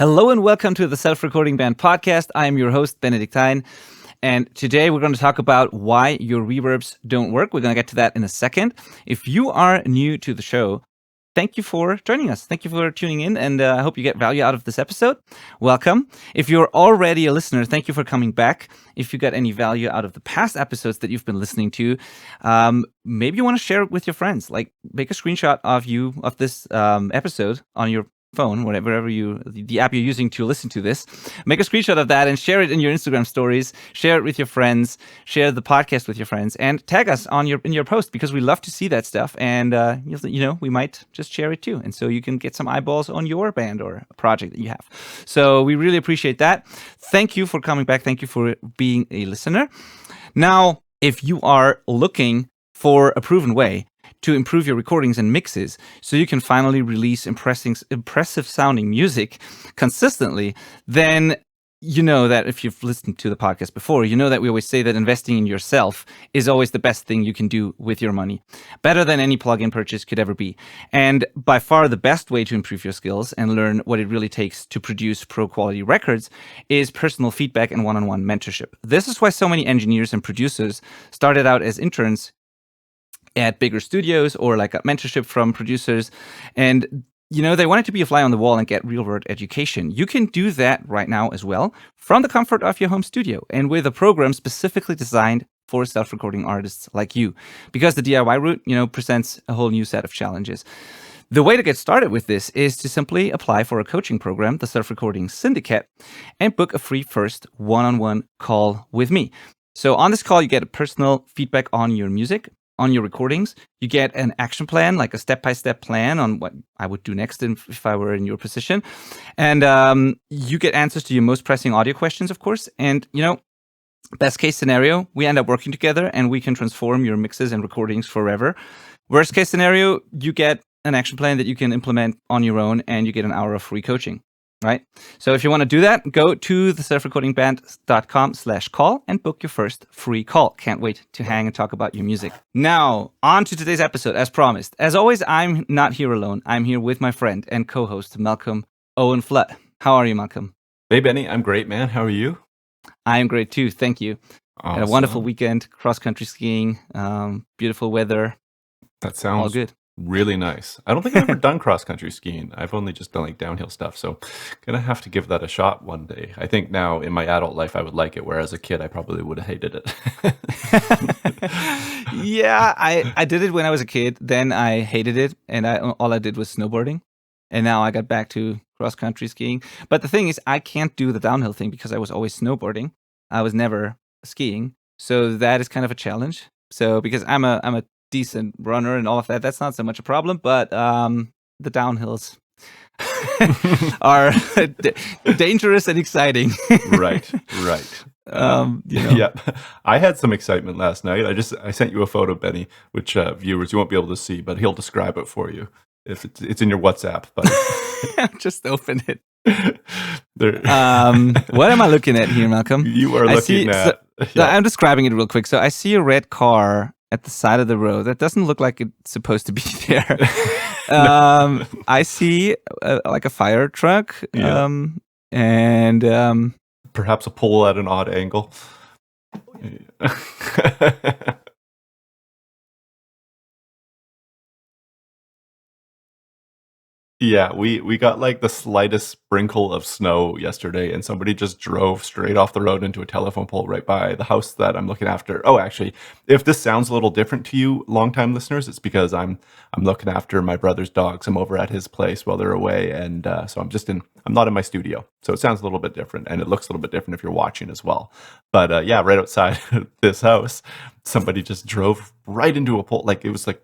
Hello and welcome to the Self-Recording Band podcast. I am your host, Benedictine, and today we're going to talk about why your reverbs don't work. We're going to get to that in a second. If you are new to the show, thank you for joining us. Thank you for tuning in, and I hope you get value out of this episode. Welcome. If you're already a listener, thank you for coming back. If you got any value out of the past episodes that you've been listening to, maybe you want to share it with your friends. Like, make a screenshot of this episode on your phone, whatever the app you're using to listen to this. Make a screenshot of that and share it in your Instagram stories. Share it with your friends. Share the podcast with your friends, and tag us in your post, because we love to see that stuff. And we might just share it too, and so you can get some eyeballs on your band or a project that you have. So we really appreciate that. Thank you for coming back. Thank you for being a listener. Now, if you are looking for a proven way to improve your recordings and mixes so you can finally release impressive sounding music consistently, then you know that if you've listened to the podcast before, you know that we always say that investing in yourself is always the best thing you can do with your money. Better than any plugin purchase could ever be. And by far the best way to improve your skills and learn what it really takes to produce pro quality records is personal feedback and one-on-one mentorship. This is why so many engineers and producers started out as interns at bigger studios or like got mentorship from producers, and they wanted to be a fly on the wall and get real world education. You can do that right now as well from the comfort of your home studio and with a program specifically designed for self-recording artists like you, because the DIY route presents a whole new set of challenges. The way to get started with this is to simply apply for a coaching program, the Self-Recording Syndicate, and book a free first one-on-one call with me. So on this call, you get a personal feedback on your music, on your recordings. You get an action plan, like a step-by-step plan on what I would do next if I were in your position. And you get answers to your most pressing audio questions, of course. And, best case scenario, we end up working together and we can transform your mixes and recordings forever. Worst case scenario, you get an action plan that you can implement on your own and you get an hour of free coaching. Right? So if you want to do that, go to the selfrecordingband.com/call and book your first free call. Can't wait to hang and talk about your music. Now, on to today's episode, as promised. As always, I'm not here alone. I'm here with my friend and co-host, Malcolm Owen Flood. How are you, Malcolm? Hey, Benny. I'm great, man. How are you? I am great, too. Thank you. Awesome. Had a wonderful weekend, cross-country skiing, beautiful weather. That sounds all good. Really nice. I don't think I've ever done cross-country skiing. I've only just done like downhill stuff. So gonna have to give that a shot one day. I think now in my adult life I would like it, whereas as a kid I probably would have hated it. Yeah, I did it when I was a kid. Then I hated it, and all I did was snowboarding. And now I got back to cross-country skiing. But the thing is, I can't do the downhill thing because I was always snowboarding. I was never skiing. So that is kind of a challenge. So because I'm a decent runner and all of that, that's not so much a problem, but the downhills are dangerous and exciting. right Yeah, I had some excitement last night. I sent you a photo, Benny, which viewers you won't be able to see, but he'll describe it for you if it's in your WhatsApp. But just open it. What am I looking at here, Malcolm? You are looking at I'm describing it real quick. So I see a red car at the side of the road. That doesn't look like it's supposed to be there. I see like a fire truck, and perhaps a pole at an odd angle. Yeah, we got like the slightest sprinkle of snow yesterday, and somebody just drove straight off the road into a telephone pole right by the house that I'm looking after. Oh, actually, if this sounds a little different to you, longtime listeners, it's because I'm looking after my brother's dogs. I'm over at his place while they're away, and so I'm not in my studio. So it sounds a little bit different, and it looks a little bit different if you're watching as well. But yeah, right outside this house, somebody just drove right into a pole. Like it was like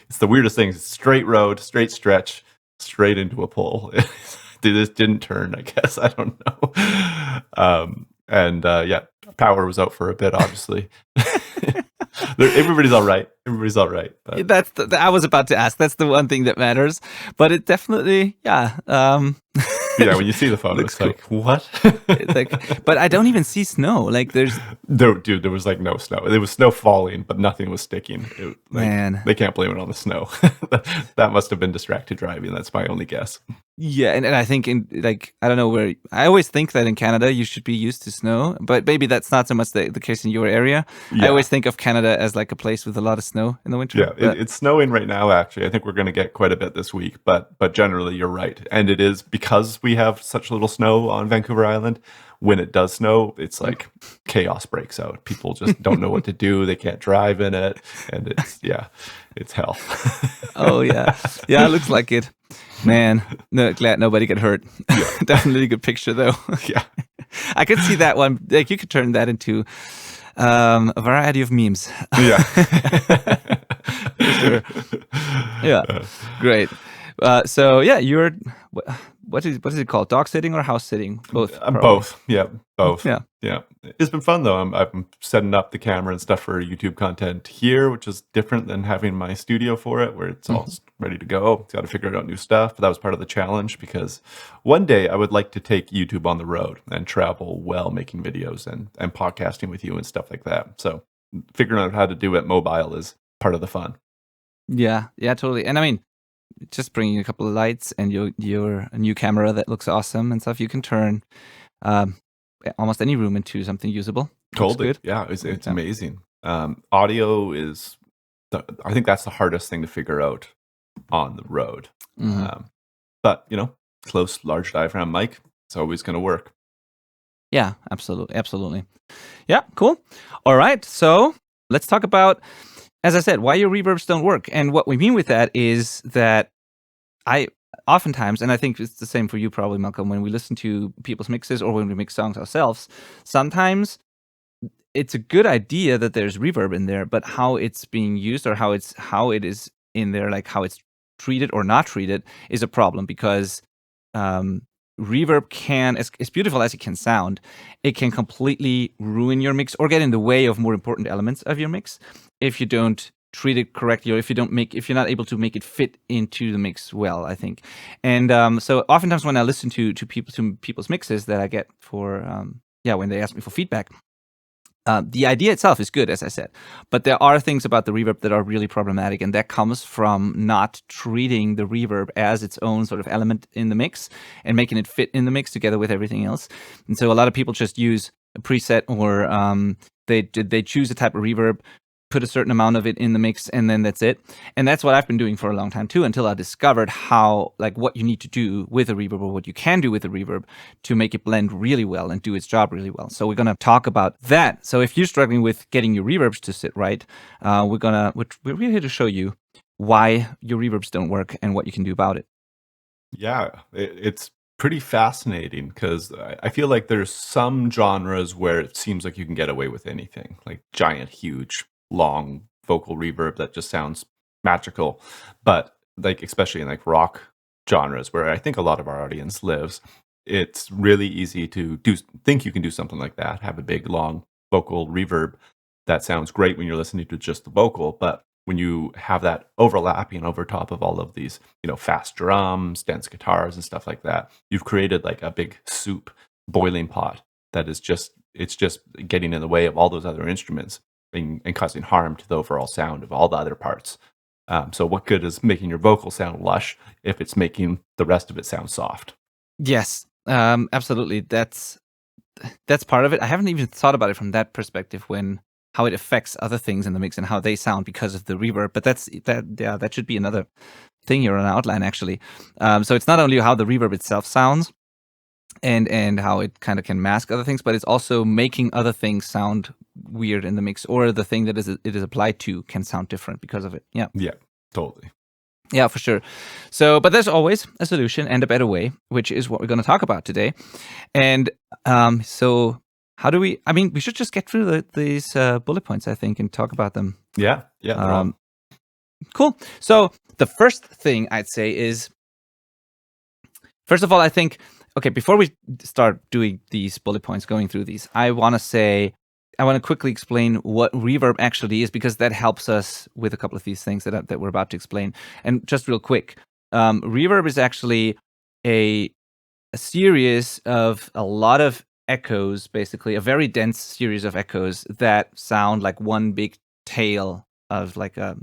it's the weirdest thing. It's straight road, straight stretch, straight into a pole. This didn't turn, I guess. I don't know. Yeah, power was out for a bit, obviously. Everybody's all right. But I was about to ask. That's the one thing that matters. But it definitely, yeah. Yeah, when you see the photo, it's cool. Like, what? But I don't even see snow. Like, there was like no snow. There was snow falling, but nothing was sticking. Man, they can't blame it on the snow. That must have been distracted driving. That's my only guess. Yeah, and I think in like I don't know where I always think that in Canada you should be used to snow, but maybe that's not so much the case in your area. I Yeah. always think of Canada as like a place with a lot of snow in the winter. Yeah, But it's snowing right now. Actually, I think we're going to get quite a bit this week. But generally, you're right, and it is because we have such little snow on Vancouver Island. When it does snow, it's Yep. like chaos breaks out. People just don't know what to do. They can't drive in it, and it's hell. Oh yeah, yeah, it looks like it. Man, no, glad nobody got hurt. Yeah. Definitely a good picture though. Yeah, I could see that one. Like you could turn that into a variety of memes. yeah. For sure. Yeah, great. So yeah, you're what is it called? Dog sitting or house sitting? Both. Probably. Both. Yeah, both. Yeah. Yeah. It's been fun though. I'm setting up the camera and stuff for YouTube content here, which is different than having my studio for it, where it's all ready to go. Got to figure out new stuff. But that was part of the challenge because one day I would like to take YouTube on the road and travel while making videos and podcasting with you and stuff like that. So figuring out how to do it mobile is part of the fun. Yeah, totally. And I mean, just bringing a couple of lights and your new camera that looks awesome and stuff, you can turn almost any room into something usable. Totally. Good. Yeah, it's amazing. Audio is, I think that's the hardest thing to figure out on the road. But, close, large diaphragm mic, it's always going to work. Yeah, absolutely. Yeah, cool. All right, so let's talk about, as I said, why your reverbs don't work. And what we mean with that is that I oftentimes, and I think it's the same for you probably, Malcolm, when we listen to people's mixes or when we mix songs ourselves, sometimes it's a good idea that there's reverb in there, but how it's being used or how it is in there, like how it's treated or not treated, is a problem because reverb can, as beautiful as it can sound, it can completely ruin your mix or get in the way of more important elements of your mix if you don't treat it correctly or if you're not able to make it fit into the mix well, I think. And so oftentimes when I listen to people's mixes that I get for when they ask me for feedback, the idea itself is good, as I said, but there are things about the reverb that are really problematic, and that comes from not treating the reverb as its own sort of element in the mix and making it fit in the mix together with everything else. And so a lot of people just use a preset or they choose a type of reverb, put a certain amount of it in the mix, and then that's it. And that's what I've been doing for a long time too, until I discovered what you need to do with a reverb or what you can do with a reverb to make it blend really well and do its job really well. So we're going to talk about that. So if you're struggling with getting your reverbs to sit right, we're here to show you why your reverbs don't work and what you can do about it. Yeah, it's pretty fascinating because I feel like there's some genres where it seems like you can get away with anything, like giant, huge, long vocal reverb that just sounds magical. But like especially in like rock genres where I think a lot of our audience lives, it's really easy to think you can do something like that, have a big long vocal reverb that sounds great when you're listening to just the vocal, but when you have that overlapping over top of all of these, fast drums, dense guitars and stuff like that, you've created like a big soup boiling pot that is just getting in the way of all those other instruments and causing harm to the overall sound of all the other parts. So what good is making your vocal sound lush if it's making the rest of it sound soft? Yes, absolutely. That's part of it. I haven't even thought about it from that perspective how it affects other things in the mix and how they sound because of the reverb. But that should be another thing here on our outline actually. So it's not only how the reverb itself sounds and how it kind of can mask other things, but it's also making other things sound weird in the mix, or the thing that it is applied to can sound different because of it. Yeah. Yeah, totally. Yeah, for sure. So, but there's always a solution and a better way, which is what we're going to talk about today. And so how do we, we should just get through these bullet points, I think, and talk about them. Yeah. Cool. So the first thing I'd say is, first of all, I think, okay, before we start doing these bullet points, going through these, I want to quickly explain what reverb actually is, because that helps us with a couple of these things that we're about to explain. And just real quick, reverb is actually a series of a lot of echoes, basically a very dense series of echoes that sound like one big tail of like a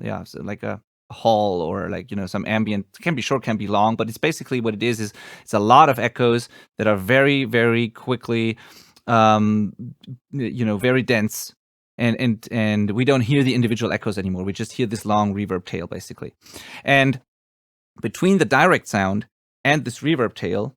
hall or like, some ambient. It can be short, can be long, but it's basically what it is it's a lot of echoes that are very, very quickly, very dense. And we don't hear the individual echoes anymore. We just hear this long reverb tail, basically. And between the direct sound and this reverb tail,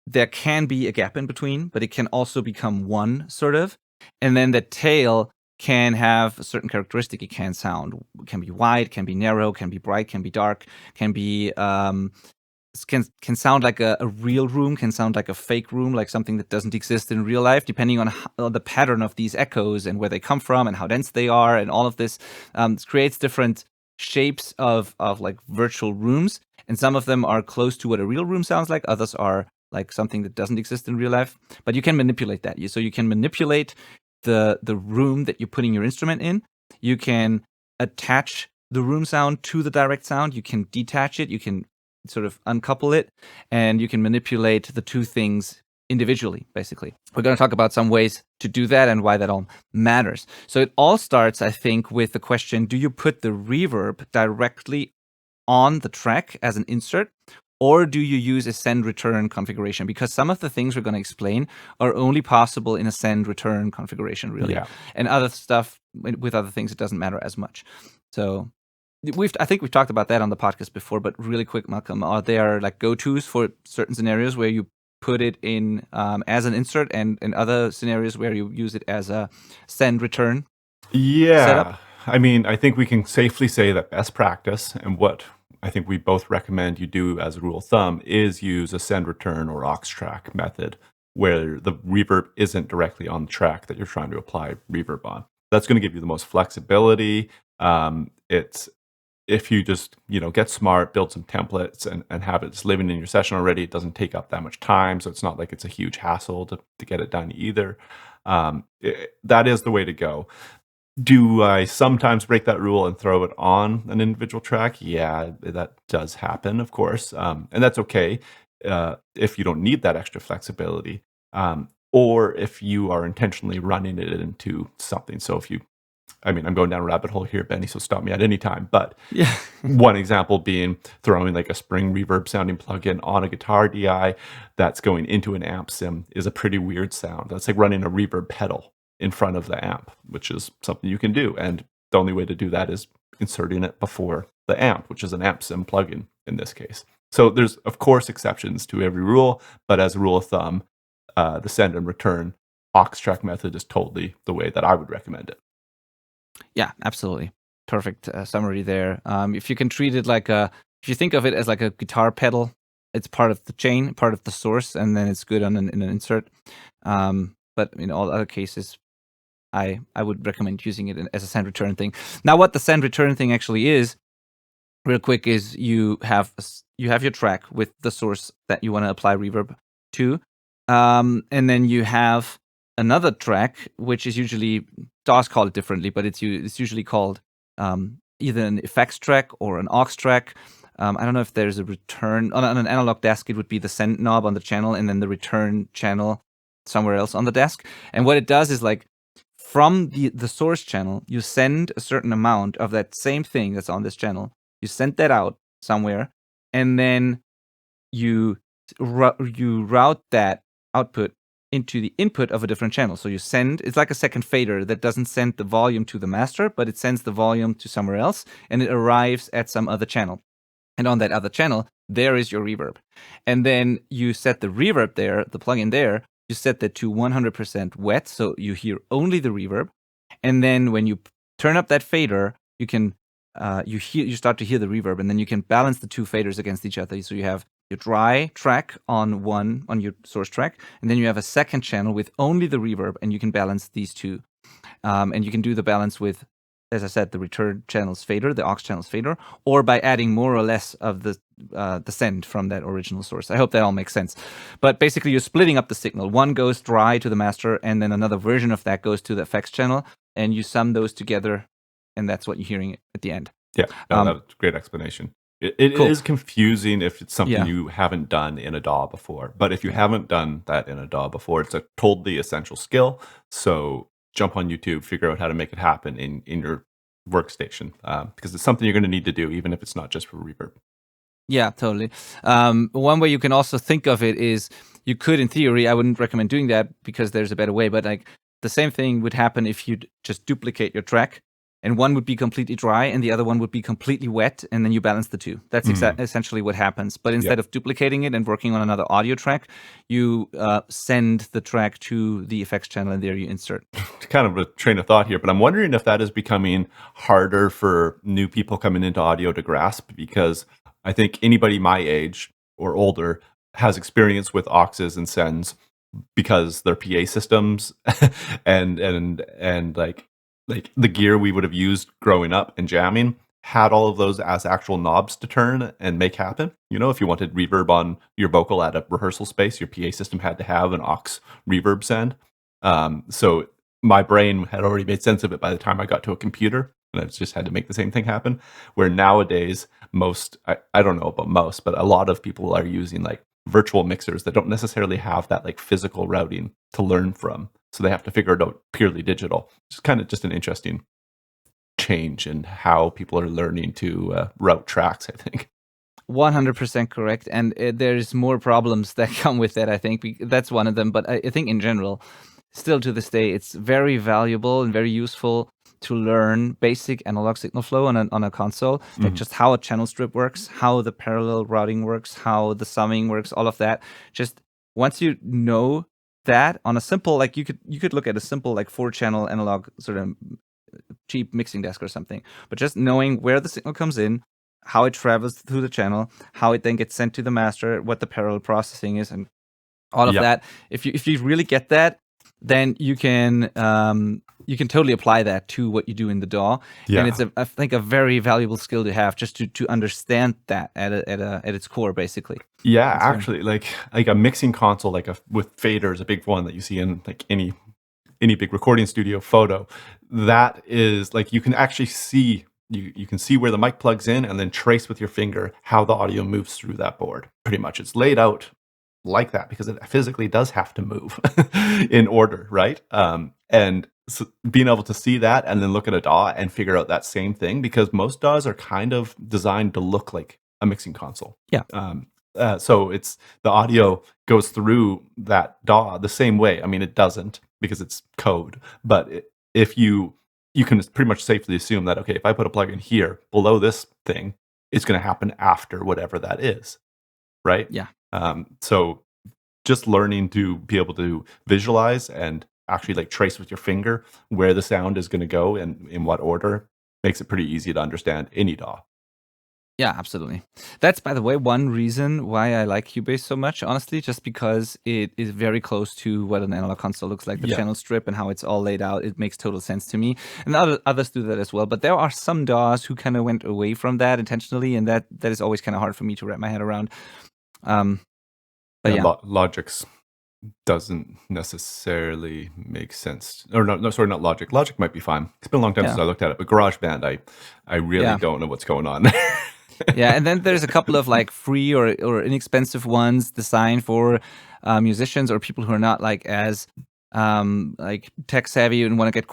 there can be a gap in between, but it can also become one, sort of. And then the tail can have a certain characteristic. It can be wide, can be narrow, can be bright, can be dark, can be can sound like a real room, can sound like a fake room, like something that doesn't exist in real life, depending on the pattern of these echoes and where they come from and how dense they are, and all of this. This creates different shapes of like virtual rooms, and some of them are close to what a real room sounds like. Others are like something that doesn't exist in real life. But you can manipulate that. So you can manipulate the room that you're putting your instrument in. You can attach the room sound to the direct sound. You can detach it. You can sort of uncouple it, and you can manipulate the two things individually, basically. We're going to talk about some ways to do that and why that all matters. So it all starts, I think, with the question, do you put the reverb directly on the track as an insert, or do you use a send-return configuration? Because some of the things we're going to explain are only possible in a send-return configuration, really. Yeah. And other stuff, with other things, it doesn't matter as much. So I think we've talked about that on the podcast before, but really quick, Malcolm, are there like go-tos for certain scenarios where you put it in as an insert, and in other scenarios where you use it as a send-return setup? I mean, I think we can safely say that best practice, and what I think we both recommend you do as a rule of thumb, is use a send-return or aux track method where the reverb isn't directly on the track that you're trying to apply reverb on. That's going to give you the most flexibility. It's if you just get smart, build some templates, and have it just living in your session already, it doesn't take up that much time, so it's not like it's a huge hassle to get it done either. That is the way to go. Do I sometimes break that rule and throw it on an individual track? Yeah, that does happen, of course, and that's okay if you don't need that extra flexibility, or if you are intentionally running it into something. So I'm going down a rabbit hole here, Benny, so stop me at any time. But yeah, one example being throwing like a spring reverb sounding plugin on a guitar DI that's going into an amp sim is a pretty weird sound. That's like running a reverb pedal in front of the amp, which is something you can do. And the only way to do that is inserting it before the amp, which is an amp sim plugin in this case. So there's, of course, exceptions to every rule, but as a rule of thumb, the send and return aux track method is totally the way that I would recommend it. Yeah, absolutely. Perfect summary there. If you can treat it if you think of it as like a guitar pedal, it's part of the chain, part of the source, and then it's good in an insert. But in all other cases, I would recommend using it as a send return thing. Now, what the send return thing actually is, real quick, is you have your track with the source that you want to apply reverb to, and then you have another track, which is usually, DAWs call it differently, but it's usually called either an effects track or an aux track. I don't know if there's a return on an analog desk. It would be the send knob on the channel, and then the return channel somewhere else on the desk. And what it does is, like, from the source channel, you send a certain amount of that same thing that's on this channel. You send that out somewhere, and then you route that output into the input of a different channel. So it's like a second fader that doesn't send the volume to the master, but it sends the volume to somewhere else, and it arrives at some other channel. And on that other channel, there is your reverb. And then you set the reverb there, the plugin there, you set that to 100% wet, so you hear only the reverb. And then when you turn up that fader, you can you start to hear the reverb, and then you can balance the two faders against each other. So you have your dry track on your source track, and then you have a second channel with only the reverb, and you can balance these two. And you can do the balance with, as I said, the return channel's fader, the aux channel's fader, or by adding more or less of the send from that original source. I hope that all makes sense. But basically, you're splitting up the signal. One goes dry to the master, and then another version of that goes to the effects channel, and you sum those together, and that's what you're hearing at the end. Yeah, that's a great explanation. It Cool. is confusing if it's something you haven't done in a DAW before. But if you haven't done that in a DAW before, it's a totally essential skill. So jump on YouTube, figure out how to make it happen in your workstation, because it's something you're going to need to do, even if it's not just for reverb. Yeah, totally. One way you can also think of it is you could, in theory, I wouldn't recommend doing that because there's a better way, but like the same thing would happen if you just duplicate your track, and one would be completely dry and the other one would be completely wet, and then you balance the two. That's essentially what happens. But instead of duplicating it and working on another audio track, you send the track to the effects channel, and there you insert. Kind of a train of thought here, but I'm wondering if that is becoming harder for new people coming into audio to grasp, because I think anybody my age or older has experience with auxes and sends because their PA systems and like the gear we would have used growing up and jamming had all of those as actual knobs to turn and make happen. You know, if you wanted reverb on your vocal at a rehearsal space, your PA system had to have an aux reverb send. So my brain had already made sense of it by the time I got to a computer, and I just had to make the same thing happen. Where nowadays, I don't know about most, but a lot of people are using like virtual mixers that don't necessarily have that like physical routing to learn from. So they have to figure it out purely digital. It's kind of just an interesting change in how people are learning to route tracks, I think. 100% correct. And there's more problems that come with that, I think. That's one of them. But I think in general, still to this day, it's very valuable and very useful to learn basic analog signal flow on a console, like just how a channel strip works, how the parallel routing works, how the summing works, all of that. Just once you know that on a simple, like you could look at a simple like 4-channel analog sort of cheap mixing desk or something, but just knowing where the signal comes in, how it travels through the channel, how it then gets sent to the master, what the parallel processing is, and all of that. If you really get that, then you can totally apply that to what you do in the DAW. And it's I think a very valuable skill to have, just to understand that at its core, basically. Yeah, actually, like a mixing console, with faders, a big one that you see in like any big recording studio photo. That is like, you can actually see. You can see where the mic plugs in and then trace with your finger how the audio moves through that board. Pretty much, it's laid out like that because it physically does have to move in order, right? And so being able to see that and then look at a DAW and figure out that same thing, because most DAWs are kind of designed to look like a mixing console. Yeah. So it's the audio goes through that DAW the same way. I mean, it doesn't because it's code, but if you can pretty much safely assume that, okay, if I put a plug in here below this thing, it's going to happen after whatever that is, right? Yeah. So just learning to be able to visualize and actually like trace with your finger where the sound is going to go and in what order makes it pretty easy to understand any DAW. Yeah, absolutely. That's, by the way, one reason why I like Cubase so much, honestly, just because it is very close to what an analog console looks like, the channel strip and how it's all laid out. It makes total sense to me. And others do that as well. But there are some DAWs who kind of went away from that intentionally, and that is always kind of hard for me to wrap my head around. But yeah. Logic's doesn't necessarily make sense. Or no, sorry, not Logic. Logic might be fine. It's been a long time since I looked at it. But GarageBand, I really don't know what's going on. Yeah, and then there's a couple of like free or inexpensive ones designed for musicians or people who are not like as like tech savvy and want to get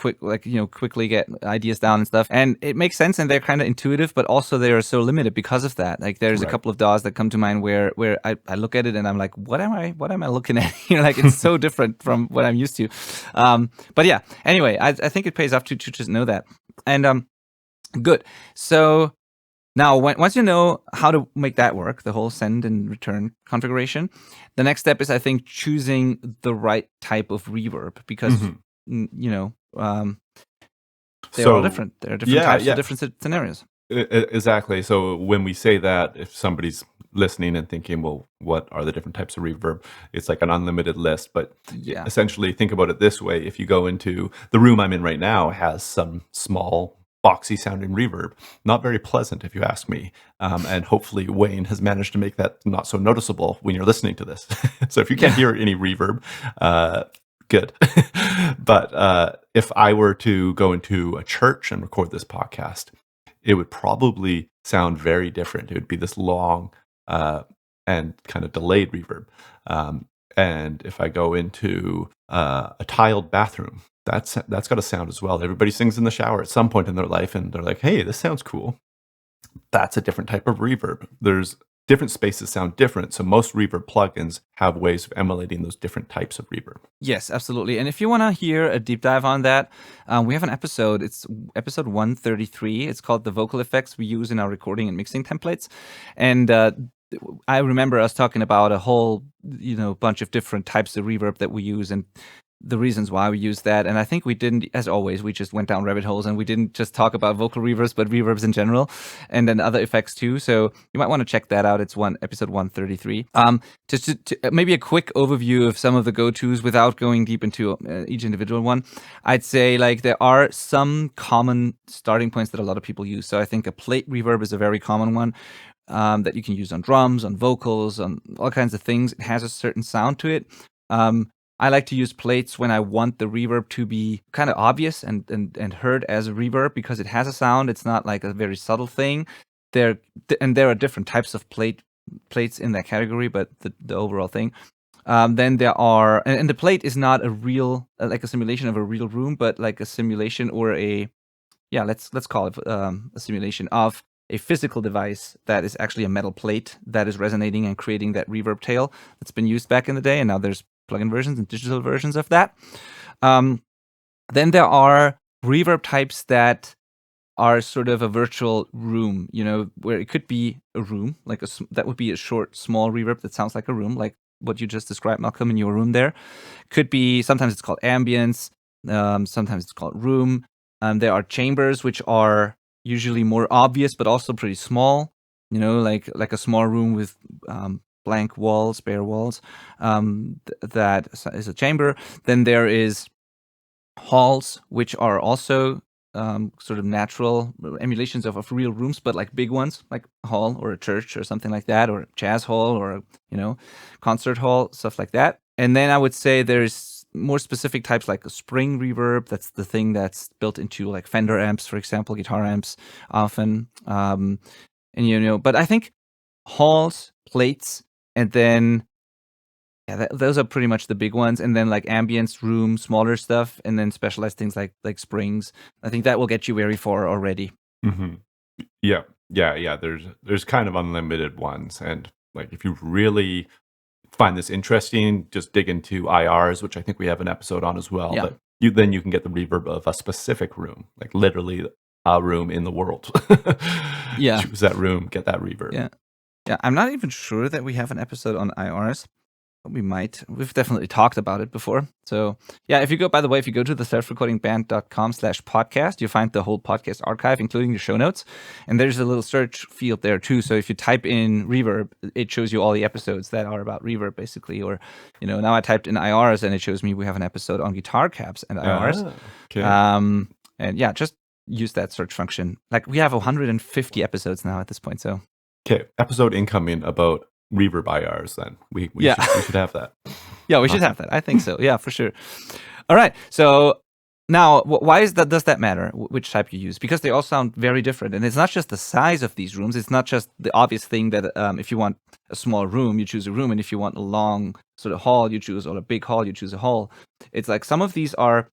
quickly get ideas down and stuff. And it makes sense, and they're kind of intuitive, but also they are so limited because of that. Like there's a couple of DAWs that come to mind where I look at it and I'm like, what am I looking at? Like it's so different from what I'm used to. But yeah, anyway, I think it pays off to just know that. And good. So now, once you know how to make that work, the whole send and return configuration, the next step is, I think, choosing the right type of reverb, because, they're all different. There are different types for different scenarios. Exactly. So when we say that, if somebody's listening and thinking, well, what are the different types of reverb? It's like an unlimited list. But essentially, think about it this way. If you go into the room I'm in right now, has some small boxy sounding reverb, not very pleasant if you ask me, and hopefully Wayne has managed to make that not so noticeable when you're listening to this. So if you can't hear any reverb, good. But if I were to go into a church and record this podcast, it would probably sound very different. It would be this long and kind of delayed reverb. And if I go into a tiled bathroom, that's got a sound as well. Everybody sings in the shower at some point in their life, and they're like, "Hey, this sounds cool." That's a different type of reverb. There's different spaces sound different, so most reverb plugins have ways of emulating those different types of reverb. Yes, absolutely. And if you want to hear a deep dive on that, we have an episode. It's episode 133. It's called The Vocal Effects We Use in Our Recording and Mixing Templates. And I remember us talking about a whole, bunch of different types of reverb that we use and the reasons why we use that. And I think we didn't, as always, we just went down rabbit holes and we didn't just talk about vocal reverbs, but reverbs in general, and then other effects too. So you might want to check that out. It's episode 133. Just to maybe a quick overview of some of the go-tos without going deep into each individual one. I'd say like there are some common starting points that a lot of people use. So I think a plate reverb is a very common one. That you can use on drums, on vocals, on all kinds of things. It has a certain sound to it. I like to use plates when I want the reverb to be kind of obvious and heard as a reverb because it has a sound. It's not like a very subtle thing. There are different types of plates in that category, but the overall thing. Then there are, and the plate is not a real, like a simulation of a real room, but like a simulation or let's call it a simulation of a physical device that is actually a metal plate that is resonating and creating that reverb tail that's been used back in the day, and now there's plugin versions and digital versions of that. Then there are reverb types that are sort of a virtual room, where it could be a room, like that would be a short, small reverb that sounds like a room, like what you just described, Malcolm, in your room there. Could be, sometimes it's called ambience, sometimes it's called room. There are chambers, which are usually more obvious, but also pretty small, like a small room with blank walls, bare walls. That is a chamber. Then there is halls, which are also sort of natural emulations of real rooms, but like big ones, like a hall or a church or something like that, or a jazz hall or concert hall, stuff like that. And then I would say there's more specific types like a spring reverb. That's the thing that's built into like Fender amps, for example, guitar amps often. But I think halls, plates, and then those are pretty much the big ones. And then like ambience, room, smaller stuff, and then specialized things like springs. I think that will get you very far already. Mm-hmm. Yeah. There's kind of unlimited ones, and like if you really find this interesting, just dig into IRs, which I think we have an episode on as well. Yeah. But you can get the reverb of a specific room, like literally a room in the world. Yeah. Choose that room, get that reverb. Yeah. I'm not even sure that we have an episode on IRs. But we might. We've definitely talked about it before. So yeah, if you go to the selfrecordingband.com/podcast, you find the whole podcast archive, including the show notes. And there's a little search field there too. So if you type in reverb, it shows you all the episodes that are about reverb, basically. Or, now I typed in IRs and it shows me we have an episode on guitar caps and IRs. Okay. And yeah, just use that search function. Like we have 150 episodes now at this point. So okay, episode incoming about reverb IRs. Then we should have that. Yeah, we should have that. I think so. Yeah, for sure. All right. So now, why does that matter? Which type you use? Because they all sound very different, and it's not just the size of these rooms. It's not just the obvious thing that if you want a small room, you choose a room, and if you want a long sort of hall, you choose, or a big hall, you choose a hall. It's like some of these are,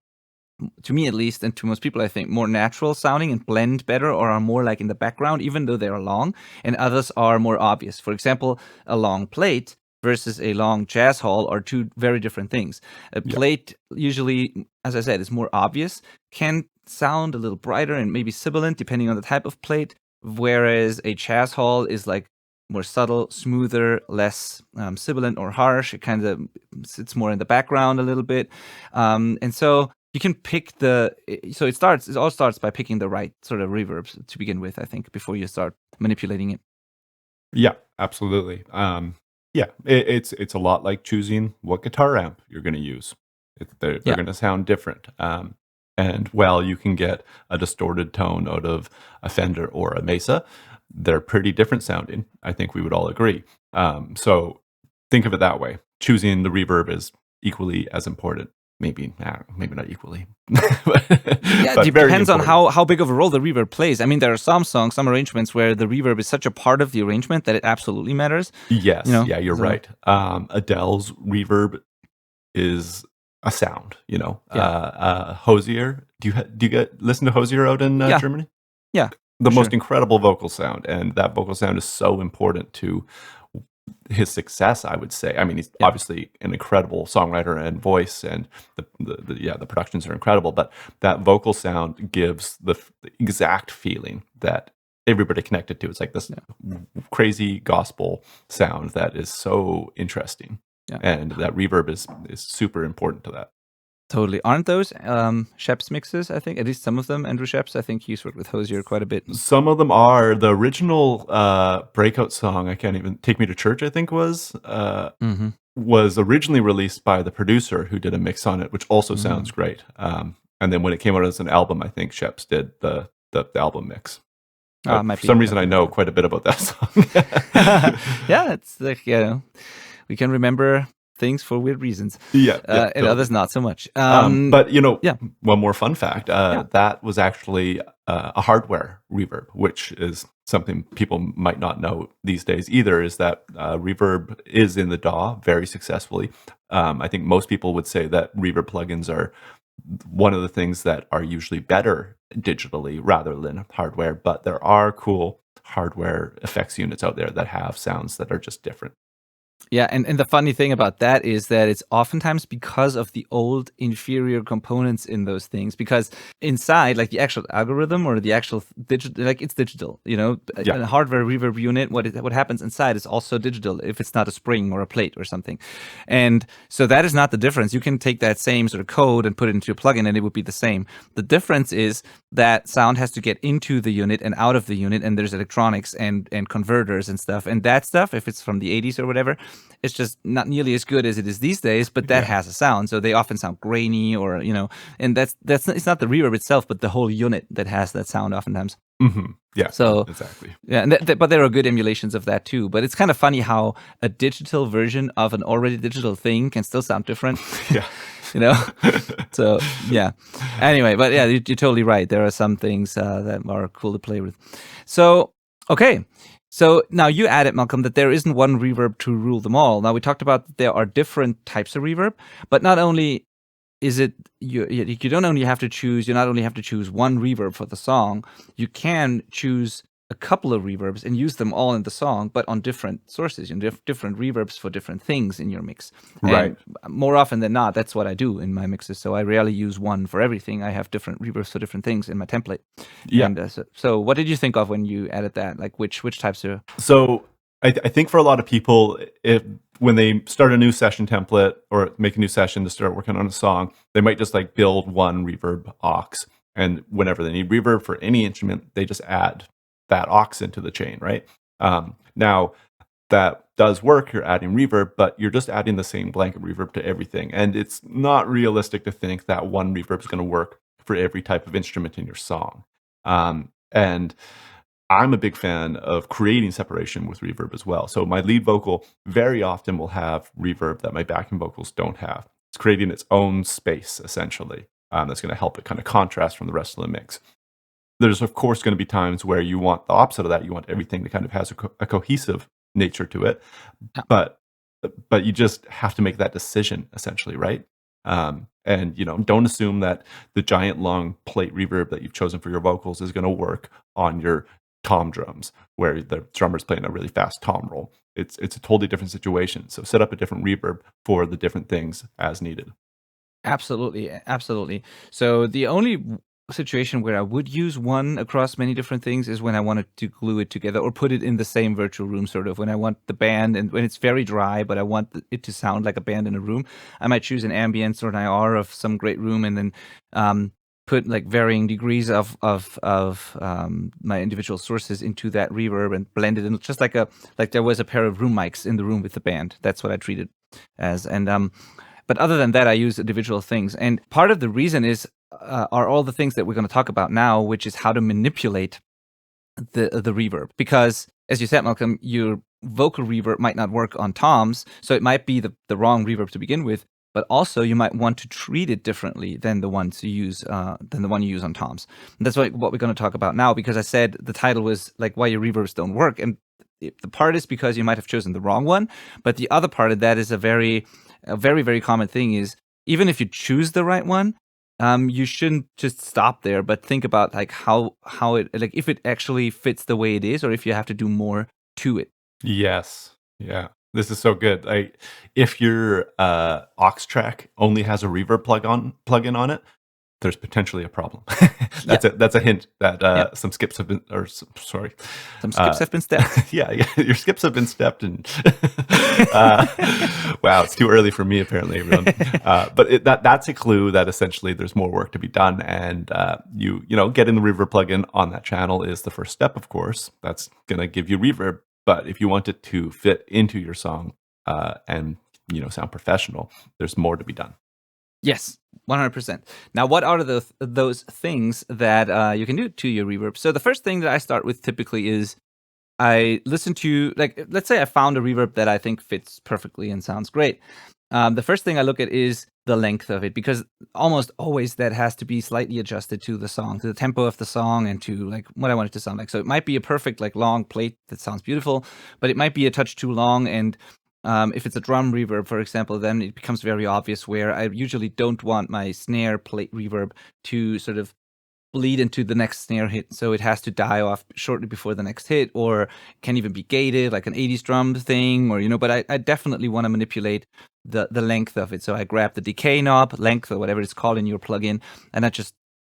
to me at least, and to most people, I think, more natural sounding and blend better, or are more like in the background, even though they're long, and others are more obvious. For example, a long plate versus a long jazz hall are two very different things. A plate usually, as I said, is more obvious, can sound a little brighter and maybe sibilant depending on the type of plate, whereas a jazz hall is like more subtle, smoother, less sibilant or harsh. It kind of sits more in the background a little bit. And so you can pick it all starts by picking the right sort of reverbs to begin with, I think, before you start manipulating it. Yeah, absolutely. It's a lot like choosing what guitar amp you're going to use. They're going to sound different. And while you can get a distorted tone out of a Fender or a Mesa, they're pretty different sounding. I think we would all agree. So think of it that way. Choosing the reverb is equally as important. Maybe not equally. It depends on how big of a role the reverb plays. I mean, there are some songs, some arrangements where the reverb is such a part of the arrangement that it absolutely matters. Yes, you're right. Adele's reverb is a sound, Hosier. Do you listen to Hosier out in Yeah, Germany? yeah, The for most sure. incredible vocal sound, and that vocal sound is so important to his success, I would say. I mean, he's Yeah. obviously an incredible songwriter and voice, and the productions are incredible. But that vocal sound gives the exact feeling that everybody connected to. It's like this crazy gospel sound that is so interesting, Yeah. and that reverb is super important to that. Totally. Aren't those Shep's mixes, I think? At least some of them, Andrew Shep's. I think he's worked with Hosier quite a bit. Some of them are. The original breakout song, I can't even Take Me to Church, I think was originally released by the producer who did a mix on it, which also sounds great. And then when it came out as an album, I think Sheps did the album mix. For some reason, I know quite a bit about that song. Yeah, it's like, we can remember things for weird reasons. Yeah, and totally. others not so much. But one more fun fact: that was actually a hardware reverb, which is something people might not know these days either. Is that reverb is in the DAW very successfully. I think most people would say that reverb plugins are one of the things that are usually better digitally rather than hardware. But there are cool hardware effects units out there that have sounds that are just different. Yeah, and the funny thing about that is that it's oftentimes because of the old inferior components in those things. Because inside, like the actual algorithm or the actual digital, like it's digital, a hardware reverb unit, what happens inside is also digital if it's not a spring or a plate or something. And so that is not the difference. You can take that same sort of code and put it into a plugin and it would be the same. The difference is that sound has to get into the unit and out of the unit, and there's electronics and converters and stuff. And that stuff, if it's from the 80s or whatever, it's just not nearly as good as it is these days, but that has a sound. So they often sound grainy or, and that's it's not the reverb itself, but the whole unit that has that sound oftentimes. Mm-hmm. Yeah. So exactly. Yeah, and but there are good emulations of that too. But it's kind of funny how a digital version of an already digital thing can still sound different. Yeah. So yeah. Anyway, but yeah, you're totally right. There are some things that are cool to play with. So okay. So now you added, Malcolm, that there isn't one reverb to rule them all. Now we talked about that there are different types of reverb, but not only is it you don't only have to choose one reverb for the song. You can choose a couple of reverbs and use them all in the song, but on different sources, different reverbs for different things in your mix. Right. And more often than not, that's what I do in my mixes. So I rarely use one for everything. I have different reverbs for different things in my template. Yeah. And so what did you think of when you added that? Like which types are? So I think for a lot of people, when they start a new session template or make a new session to start working on a song, they might just like build one reverb aux, and whenever they need reverb for any instrument, they just add that aux into the chain, right? Now that does work. You're adding reverb, but you're just adding the same blanket reverb to everything, and it's not realistic to think that one reverb is going to work for every type of instrument in your song. And I'm a big fan of creating separation with reverb as well. So my lead vocal very often will have reverb that my backing vocals don't have. It's creating its own space, essentially. That's going to help it kind of contrast from the rest of the mix. There's, of course, going to be times where you want the opposite of that. You want everything that kind of has a cohesive nature to it. Yeah. But you just have to make that decision, essentially, right? And don't assume that the giant long plate reverb that you've chosen for your vocals is going to work on your tom drums, where the drummer's playing a really fast tom roll. It's a totally different situation. So set up a different reverb for the different things as needed. Absolutely. So the only situation where I would use one across many different things is when I wanted to glue it together or put it in the same virtual room, sort of when I want the band and when it's very dry, but I want it to sound like a band in a room. I might choose an ambience or an IR of some great room and then put like varying degrees of my individual sources into that reverb and blend it in, just like there was a pair of room mics in the room with the band. That's what I treat it as. And but other than that, I use individual things. And part of the reason are all the things that we're going to talk about now, which is how to manipulate the reverb. Because, as you said, Malcolm, your vocal reverb might not work on toms, so it might be the wrong reverb to begin with. But also, you might want to treat it differently than the one you use on toms. And that's what we're going to talk about now. Because I said the title was like why your reverbs don't work, and the part is because you might have chosen the wrong one. But the other part of that is a very, very common thing is even if you choose the right one, you shouldn't just stop there, but think about like how it, like if it actually fits the way it is, or if you have to do more to it. Yes. Yeah. This is so good. If your aux track only has a reverb plugin on it, there's potentially a problem. Yeah, That's a hint that yeah. some skips have been, sorry, Some skips have been stepped. yeah, your skips have been stepped, and wow, it's too early for me apparently, everyone. But that's a clue that essentially there's more work to be done, and getting the reverb plugin on that channel is the first step. Of course, that's gonna give you reverb, but if you want it to fit into your song and sound professional, there's more to be done. Yes, 100%. Now, what are those things that you can do to your reverb? So the first thing that I start with typically is I listen to, like, let's say I found a reverb that I think fits perfectly and sounds great. The first thing I look at is the length of it, because almost always that has to be slightly adjusted to the song, to the tempo of the song, and to like what I want it to sound like. So it might be a perfect like long plate that sounds beautiful, but it might be a touch too long. And if it's a drum reverb, for example, then it becomes very obvious where I usually don't want my snare plate reverb to sort of bleed into the next snare hit, so it has to die off shortly before the next hit, or can even be gated like an 80s drum thing, or but I definitely want to manipulate the length of it. So I grab the decay knob, length, or whatever it's called in your plugin, and I just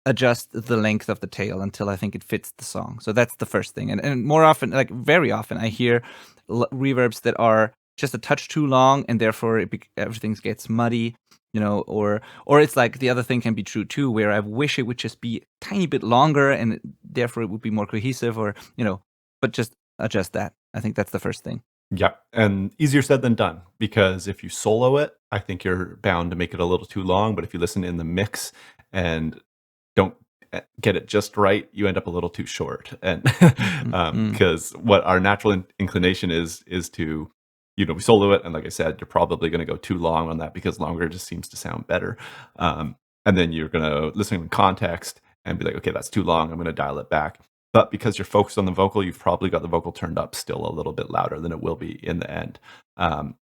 adjust the length of the tail until I think it fits the song. So that's the first thing. And more often, like very often, I hear reverbs that are just a touch too long, and therefore everything gets muddy, or it's like the other thing can be true too, where I wish it would just be a tiny bit longer, and therefore it would be more cohesive, or but just adjust that. I think that's the first thing. Yeah, and easier said than done, because if you solo it, I think you're bound to make it a little too long. But if you listen in the mix and don't get it just right, you end up a little too short. And because what our natural inclination is to we solo it, and like I said, you're probably going to go too long on that, because longer just seems to sound better. And then you're going to listen in context and be like, okay, that's too long, I'm going to dial it back. But because you're focused on the vocal, you've probably got the vocal turned up still a little bit louder than it will be in the end.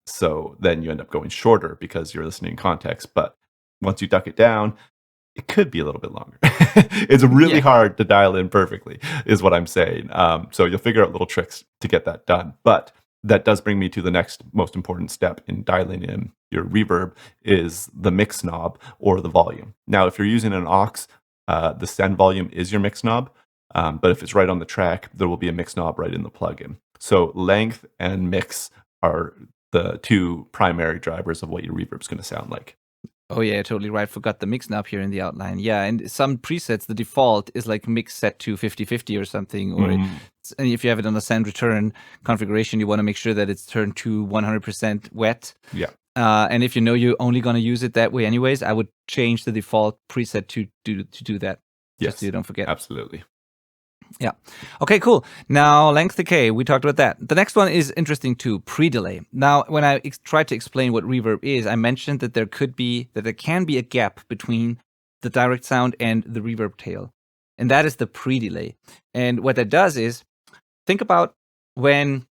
So then you end up going shorter because you're listening in context. But once you duck it down, it could be a little bit longer. It's really hard to dial in perfectly, is what I'm saying. So you'll figure out little tricks to get that done. But that does bring me to the next most important step in dialing in your reverb, is the mix knob or the volume. Now, if you're using an aux, the send volume is your mix knob. But if it's right on the track, there will be a mix knob right in the plugin. So length and mix are the two primary drivers of what your reverb's going to sound like. Oh yeah, totally right. Forgot the mix knob here in the outline. Yeah, and some presets, the default is like mix set to 50/50 or something. Or and if you have it on a send return configuration, you want to make sure that it's turned to 100% wet. Yeah. And if you know you're only going to use it that way anyways, I would change the default preset to do that. Yes. Just so you don't forget. Absolutely. Yeah. Okay, cool. Now, length decay, we talked about that. The next one is interesting too, pre-delay. Now, when I tried to explain what reverb is, I mentioned that there can be a gap between the direct sound and the reverb tail. And that is the pre-delay. And what that does is, think about when,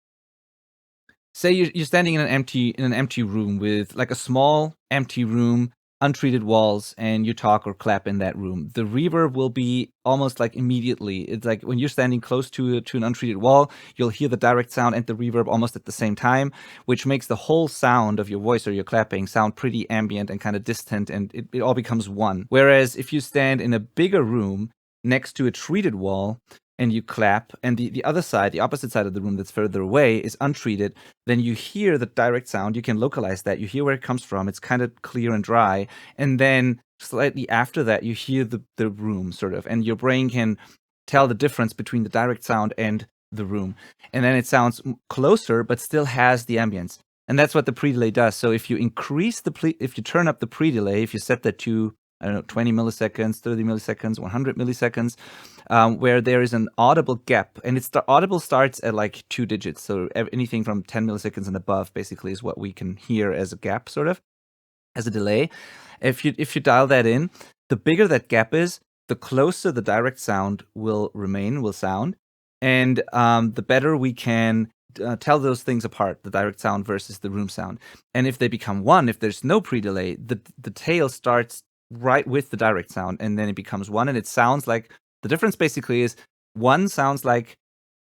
say you're standing in an empty room with like a small empty room, untreated walls, and you talk or clap in that room. The reverb will be almost like immediately. It's like when you're standing close to an untreated wall, you'll hear the direct sound and the reverb almost at the same time, which makes the whole sound of your voice or your clapping sound pretty ambient and kind of distant, and it all becomes one. Whereas if you stand in a bigger room next to a treated wall and you clap, and the other side, the opposite side of the room that's further away is untreated, then you hear the direct sound. You can localize that. You hear where it comes from. It's kind of clear and dry. And then slightly after that, you hear the room sort of, and your brain can tell the difference between the direct sound and the room. And then it sounds closer, but still has the ambience. And that's what the pre-delay does. So if you if you turn up the pre-delay, if you set that to, I don't know, 20 milliseconds, 30 milliseconds, 100 milliseconds, where there is an audible gap, and audible starts at like 2 digits. So anything from 10 milliseconds and above basically is what we can hear as a gap, sort of, as a delay. If you dial that in, the bigger that gap is, the closer the direct sound will sound, and the better we can tell those things apart, the direct sound versus the room sound. And if they become one, if there's no pre-delay, the tail starts right with the direct sound, and then it becomes one, and it sounds like the difference basically is one sounds like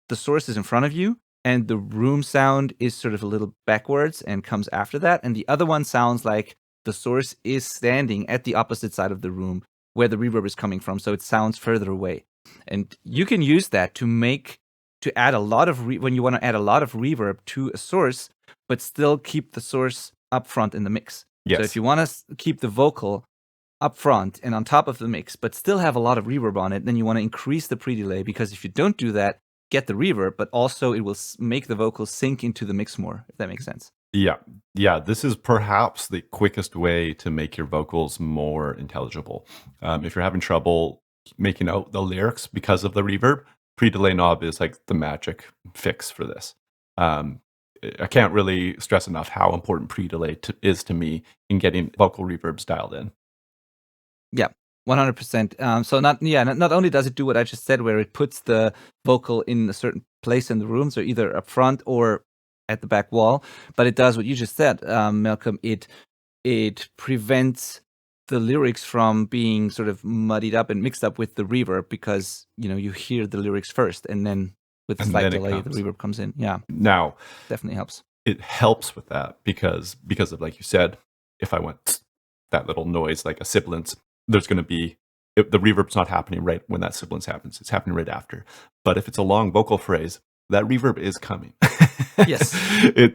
the source is in front of you, and the room sound is sort of a little backwards and comes after that, and the other one sounds like the source is standing at the opposite side of the room where the reverb is coming from, so it sounds further away. And you can use that to add a lot of when you want to add a lot of reverb to a source, but still keep the source up front in the mix. Yes. So if you want to keep the vocal up front and on top of the mix, but still have a lot of reverb on it, then you want to increase the pre-delay, because if you don't do that, get the reverb, but also it will make the vocals sink into the mix more, if that makes sense. Yeah. This is perhaps the quickest way to make your vocals more intelligible. If you're having trouble making out the lyrics because of the reverb, pre-delay knob is like the magic fix for this. I can't really stress enough how important pre-delay is to me in getting vocal reverbs dialed in. Yeah, 100%. So not only does it do what I just said, where it puts the vocal in a certain place in the room, so either up front or at the back wall, but it does what you just said, Malcolm. It prevents the lyrics from being sort of muddied up and mixed up with the reverb, because you hear the lyrics first, and then with a slight delay, the reverb comes in. Yeah, now definitely helps. It helps with that because of, like you said, if I went that little noise like a sibilance, there's going to be the reverb's not happening right when that sibilance happens. It's happening right after. But if it's a long vocal phrase, that reverb is coming. Yes.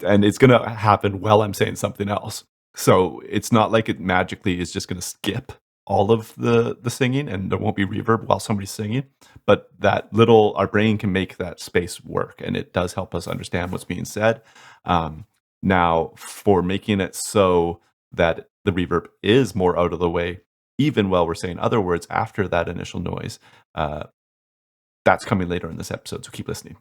And it's going to happen while I'm saying something else. So it's not like it magically is just going to skip all of the singing and there won't be reverb while somebody's singing. But our brain can make that space work, and it does help us understand what's being said. Now, for making it so that the reverb is more out of the way, even while we're saying other words after that initial noise, that's coming later in this episode, so keep listening.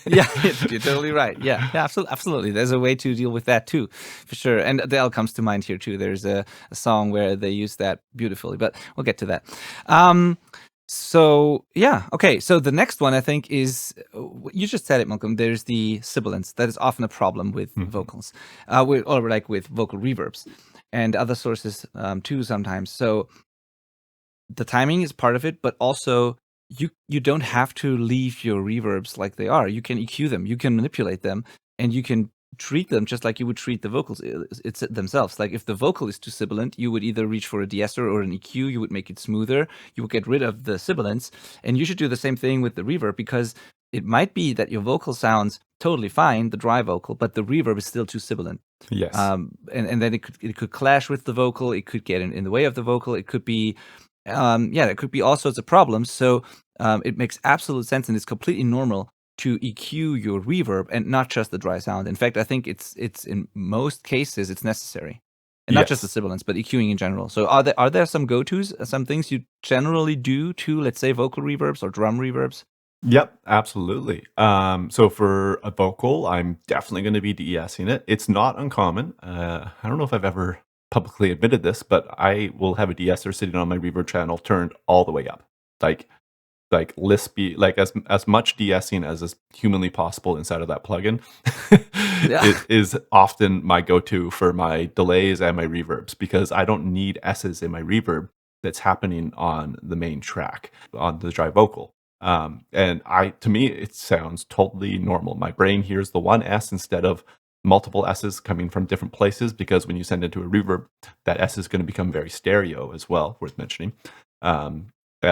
Yeah, you're totally right. Yeah, absolutely. There's a way to deal with that too, for sure. And Adele comes to mind here too. There's a song where they use that beautifully, but we'll get to that. So yeah, okay. So the next one I think is, you just said it, Malcolm. There's the sibilance. That is often a problem with vocals, or like with vocal reverbs, and other sources too sometimes. So the timing is part of it, but also you don't have to leave your reverbs like they are. You can EQ them, you can manipulate them, and you can treat them just like you would treat the vocals themselves. Like if the vocal is too sibilant, you would either reach for a de-esser or an EQ. You would make it smoother. You would get rid of the sibilance, and you should do the same thing with the reverb, because it might be that your vocal sounds totally fine, the dry vocal, but the reverb is still too sibilant. Yes. And then it could clash with the vocal. It could get in the way of the vocal. It could be it could be all sorts of problems. So it makes absolute sense, and it's completely normal to EQ your reverb and not just the dry sound. In fact, I think it's in most cases it's necessary, and not just the sibilance, but EQing in general. So are there some go-tos, some things you generally do to, let's say, vocal reverbs or drum reverbs? Yep, absolutely. So for a vocal, I'm definitely going to be de-essing it. It's not uncommon. I don't know if I've ever publicly admitted this, but I will have a de-esser sitting on my reverb channel turned all the way up, like lispy, like as much de-essing as is humanly possible inside of that plugin. It is often my go-to for my delays and my reverbs, because I don't need S's in my reverb that's happening on the main track on the dry vocal. And to me, it sounds totally normal. My brain hears the one S instead of multiple S's coming from different places, because when you send into a reverb, that S is going to become very stereo as well, worth mentioning.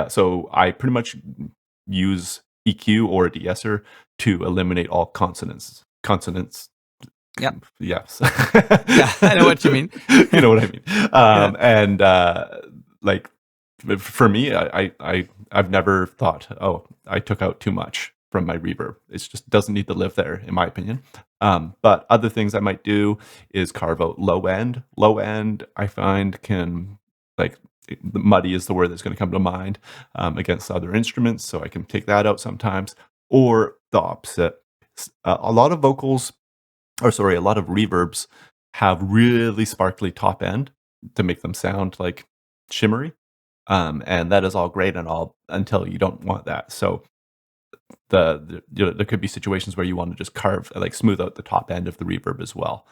So I pretty much use EQ or a de-esser to eliminate all consonants. Yeah. Yes. Yeah, I know what you mean. You know what I mean. And like for me, I've never thought, oh, I took out too much from my reverb. It just doesn't need to live there, in my opinion. But other things I might do is carve out low end. Low end, I find, can, like, muddy is the word that's going to come to mind against other instruments, so I can take that out sometimes. Or the opposite. A lot of reverbs have really sparkly top end to make them sound like shimmery. And that is all great and all until you don't want that. So there could be situations where you want to just smooth out the top end of the reverb as well.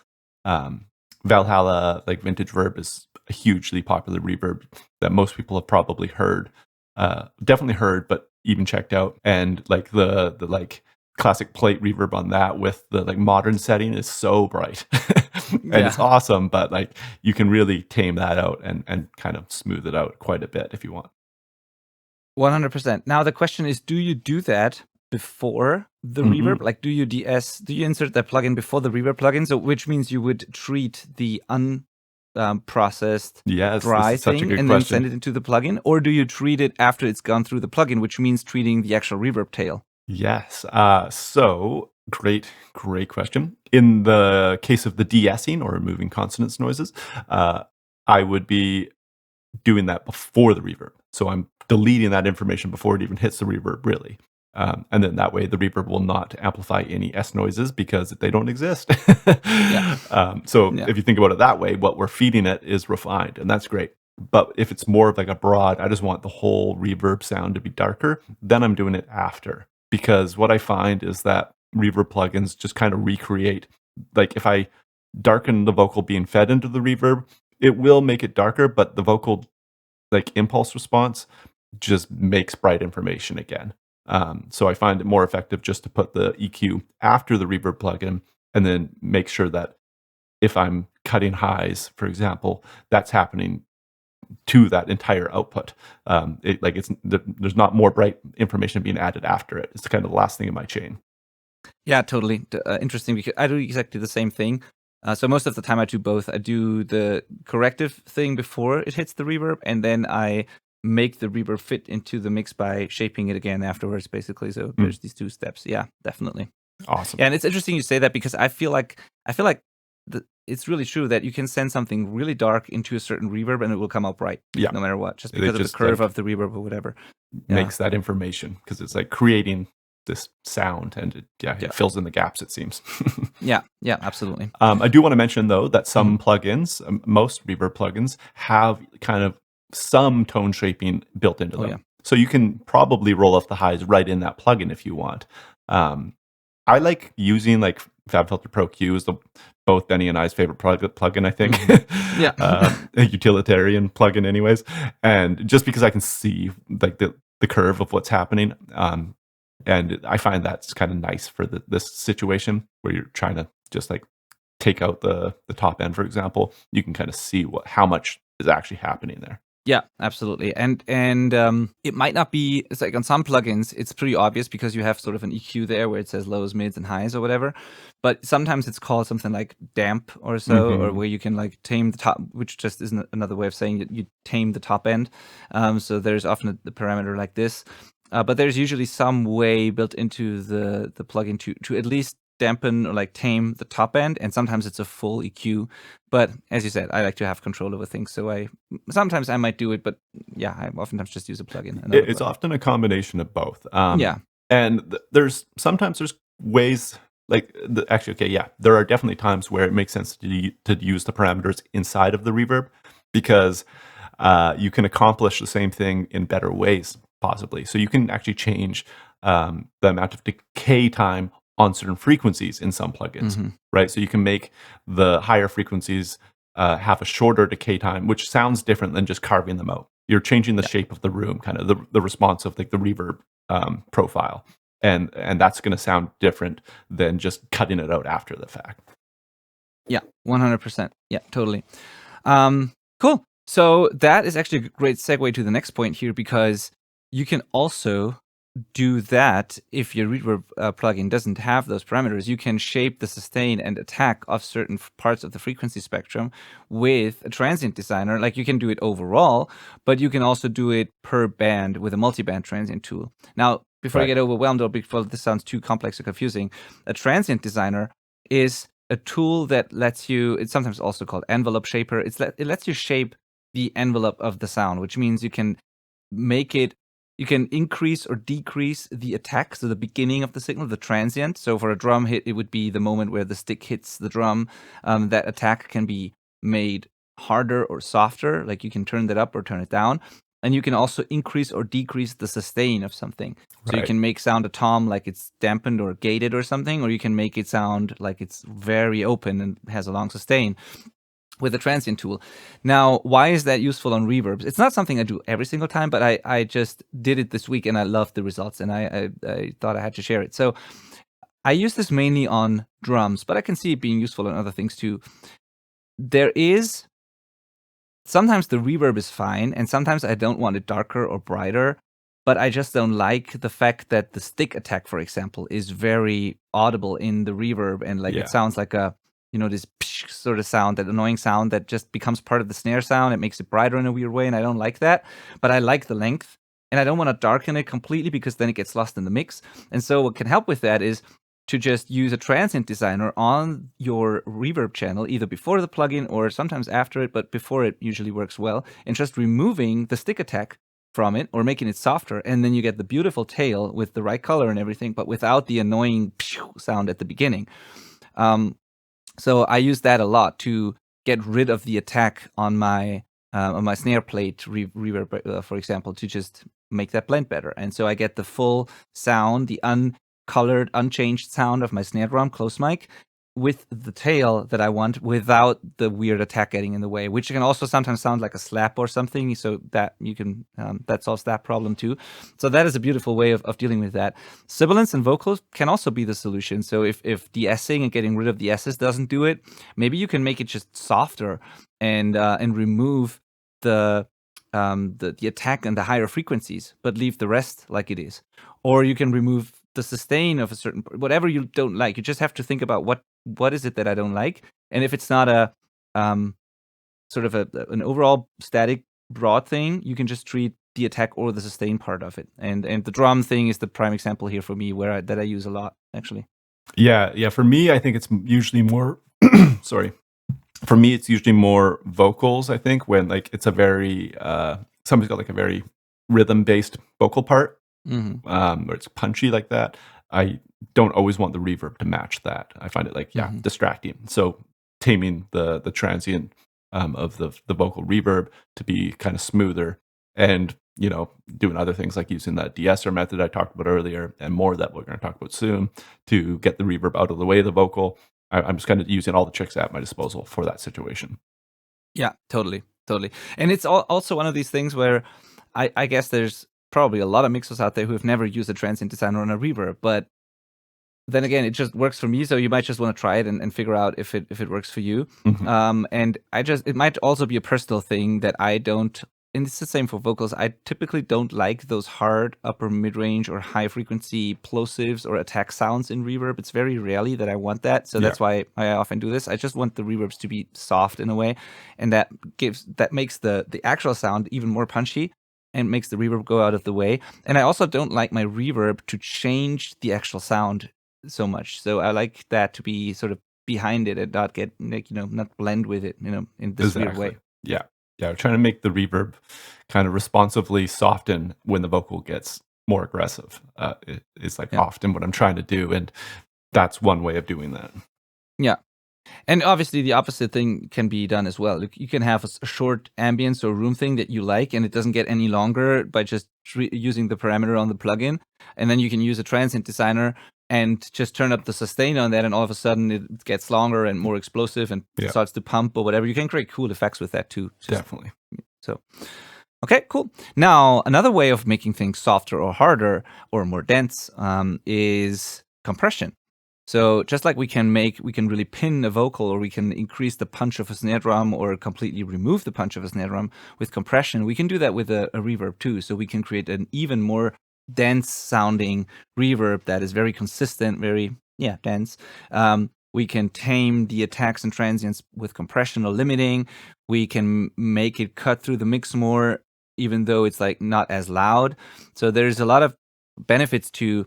Valhalla, like Vintage Verb, is a hugely popular reverb that most people have probably heard, definitely heard, but even checked out. And like the like classic plate reverb on that with the like modern setting is so bright, and it's awesome. But like you can really tame that out and kind of smooth it out quite a bit if you want. 100%. Now the question is, do you do that before the reverb? Like, do you insert that plugin before the reverb plugin? So, which means you would treat the unprocessed dry thing and then send it into the plugin, or do you treat it after it's gone through the plugin, which means treating the actual reverb tail? Yes. So great question. In the case of the de-essing or removing consonance noises, I would be doing that before the reverb. So I'm deleting that information before it even hits the reverb, really. And then that way the reverb will not amplify any S noises because they don't exist. If you think about it that way, what we're feeding it is refined, and that's great. But if it's more of like a broad, I just want the whole reverb sound to be darker, then I'm doing it after. Because what I find is that reverb plugins just kind of recreate, like if I darken the vocal being fed into the reverb, it will make it darker, but the vocal like impulse response just makes bright information again. So I find it more effective just to put the EQ after the reverb plugin and then make sure that if I'm cutting highs, for example, that's happening to that entire output. There's not more bright information being added after it. It's kind of the last thing in my chain. Yeah, totally. Interesting, because I do exactly the same thing. So most of the time I do both. I do the corrective thing before it hits the reverb, and then I make the reverb fit into the mix by shaping it again afterwards, basically. So there's these two steps. Yeah, definitely. Awesome. Yeah, and it's interesting you say that, because I feel like it's really true that you can send something really dark into a certain reverb and it will come out bright, no matter what, just because of the curve of the reverb or whatever. Makes that information, because it's like creating this sound, and it fills in the gaps, it seems. Yeah, absolutely. I do want to mention, though, that some plugins, most reverb plugins, have kind of some tone shaping built into them. So you can probably roll off the highs right in that plugin if you want. I like using like FabFilter Pro Q is both Benny and I's favorite plugin, I think. A utilitarian plugin anyways. And just because I can see like the curve of what's happening. And I find that's kind of nice for this situation where you're trying to just like take out the top end, for example. You can kind of see how much is actually happening there. Yeah, absolutely. And it might not be, it's like on some plugins, it's pretty obvious because you have sort of an EQ there where it says lows, mids, and highs or whatever. But sometimes it's called something like damp or so, or where you can like tame the top, which just is another way of saying you tame the top end. So there's often the parameter like this. But there's usually some way built into the plugin to at least dampen or like tame the top end, and sometimes it's a full EQ. But as you said, I like to have control over things, so sometimes I might do it, but yeah, I oftentimes just use a plugin. It's often a combination of both. And there's ways like there are definitely times where it makes sense to use the parameters inside of the reverb, because you can accomplish the same thing in better ways, possibly. So you can actually change the amount of decay time on certain frequencies in some plugins, right? So you can make the higher frequencies have a shorter decay time, which sounds different than just carving them out. You're changing the shape of the room, kind of the response of like the reverb profile, and that's going to sound different than just cutting it out after the fact. Yeah, 100%. Yeah, totally. Cool. So that is actually a great segue to the next point here, because you can also do that if your reverb plugin doesn't have those parameters. You can shape the sustain and attack of certain parts of the frequency spectrum with a transient designer. Like, you can do it overall, but you can also do it per band with a multi-band transient tool. Now, before you get overwhelmed or before this sounds too complex or confusing, a transient designer is a tool that lets you, it's sometimes also called envelope shaper. It lets you shape the envelope of the sound, which means you can make it, you can increase or decrease the attack, so the beginning of the signal, the transient. So for a drum hit, it would be the moment where the stick hits the drum. That attack can be made harder or softer, like you can turn that up or turn it down. and you can also increase or decrease the sustain of something. So you Right. can make sound a tom like it's dampened or gated or something, or you can make it sound like it's very open and has a long sustain with the transient tool. Now, why is that useful on reverbs? It's not something I do every single time, but I just did it this week and I loved the results, and I thought I had to share it. So I use this mainly on drums, but I can see it being useful on other things too. There is sometimes the reverb is fine, and sometimes I don't want it darker or brighter, but I just don't like the fact that the stick attack, for example, is very audible in the reverb, and like it sounds like a this sort of sound, that annoying sound that just becomes part of the snare sound. It makes it brighter in a weird way, and I don't like that. But I like the length, and I don't want to darken it completely because then it gets lost in the mix. And so what can help with that is to just use a transient designer on your reverb channel, either before the plugin or sometimes after it, but before it usually works well, and just removing the stick attack from it or making it softer, and then you get the beautiful tail with the right color and everything, but without the annoying sound at the beginning. So I use that a lot to get rid of the attack on my snare plate reverb, for example, to just make that blend better. And so I get the full sound, the uncolored, unchanged sound of my snare drum close mic with the tail that I want without the weird attack getting in the way, which can also sometimes sound like a slap or something. So that you can, that solves that problem too. So that is a beautiful way of dealing with that. Sibilants and vocals can also be the solution. So if de-essing and getting rid of the S's doesn't do it, maybe you can make it just softer and remove the attack and the higher frequencies, but leave the rest like it is. Or you can remove the sustain of a certain, whatever you don't like. You just have to think about what is it that I don't like, and if it's not a sort of an overall static broad thing, you can just treat the attack or the sustain part of it. And the drum thing is the prime example here for me, where that I use a lot actually. Yeah. For me, I think it's usually more. Sorry. For me, it's usually more vocals. I think when like it's a very somebody's got like a very rhythm-based vocal part, or it's punchy like that. I don't always want the reverb to match that. I find it like distracting. So taming the transient of the vocal reverb to be kind of smoother, and doing other things like using that de-esser method I talked about earlier, and more that we're going to talk about soon, to get the reverb out of the way of the vocal. I'm just kind of using all the tricks at my disposal for that situation. Yeah, totally. And it's also one of these things where I guess there's probably a lot of mixers out there who have never used a transient designer on a reverb, but then again, it just works for me. So you might just want to try it and figure out if it works for you. And it might also be a personal thing that I don't. And it's the same for vocals. I typically don't like those hard upper mid-range or high frequency plosives or attack sounds in reverb. It's very rarely that I want that. So that's why I often do this. I just want the reverbs to be soft in a way, and that makes the actual sound even more punchy and makes the reverb go out of the way. And I also don't like my reverb to change the actual sound so much. So I like that to be sort of behind it and not get not blend with it, in this weird way. Yeah, trying to make the reverb kind of responsively soften when the vocal gets more aggressive is like often what I'm trying to do, and that's one way of doing that. Yeah. And obviously the opposite thing can be done as well. You can have a short ambience or room thing that you like, and it doesn't get any longer by just using the parameter on the plugin. And then you can use a transient designer and just turn up the sustain on that, and all of a sudden it gets longer and more explosive and starts to pump or whatever. You can create cool effects with that too. Definitely. So, okay, cool. Now, another way of making things softer or harder or more dense is compression. So just like we can really pin a vocal, or we can increase the punch of a snare drum or completely remove the punch of a snare drum with compression, we can do that with a reverb too. So we can create an even more dense sounding reverb that is very consistent, very dense. We can tame the attacks and transients with compression or limiting. We can make it cut through the mix more, even though it's like not as loud. So there's a lot of benefits to.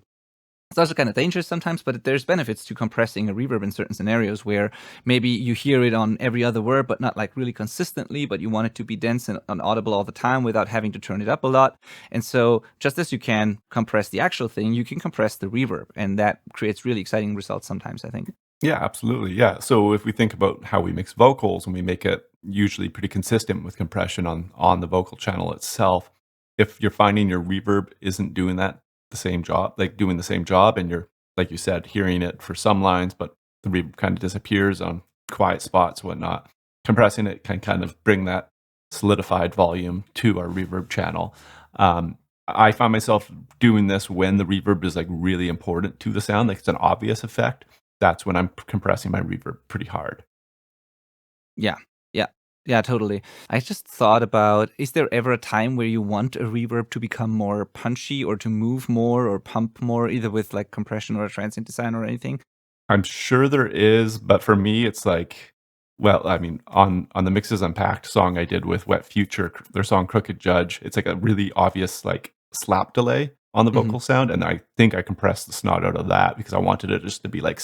It's also kind of dangerous sometimes, but there's benefits to compressing a reverb in certain scenarios where maybe you hear it on every other word, but not like really consistently, but you want it to be dense and audible all the time without having to turn it up a lot. And so just as you can compress the actual thing, you can compress the reverb, and that creates really exciting results sometimes, I think. Yeah, absolutely. Yeah. So if we think about how we mix vocals, and we make it usually pretty consistent with compression on the vocal channel itself, if you're finding your reverb isn't doing the same job, and you're, like you said, hearing it for some lines, but the reverb kind of disappears on quiet spots, whatnot, compressing it can kind of bring that solidified volume to our reverb channel. I find myself doing this when the reverb is like really important to the sound, like it's an obvious effect. That's when I'm compressing my reverb pretty hard. Yeah, yeah, yeah, totally. I just thought about, is there ever a time where you want a reverb to become more punchy or to move more or pump more, either with like compression or a transient design or anything? I'm sure there is, but for me, it's like, well, I mean, on the Mixes Unpacked song I did with Wet Future, their song Crooked Judge, it's like a really obvious like slap delay on the Hmm. vocal sound, and I think I compressed the snot out of that because I wanted it just to be like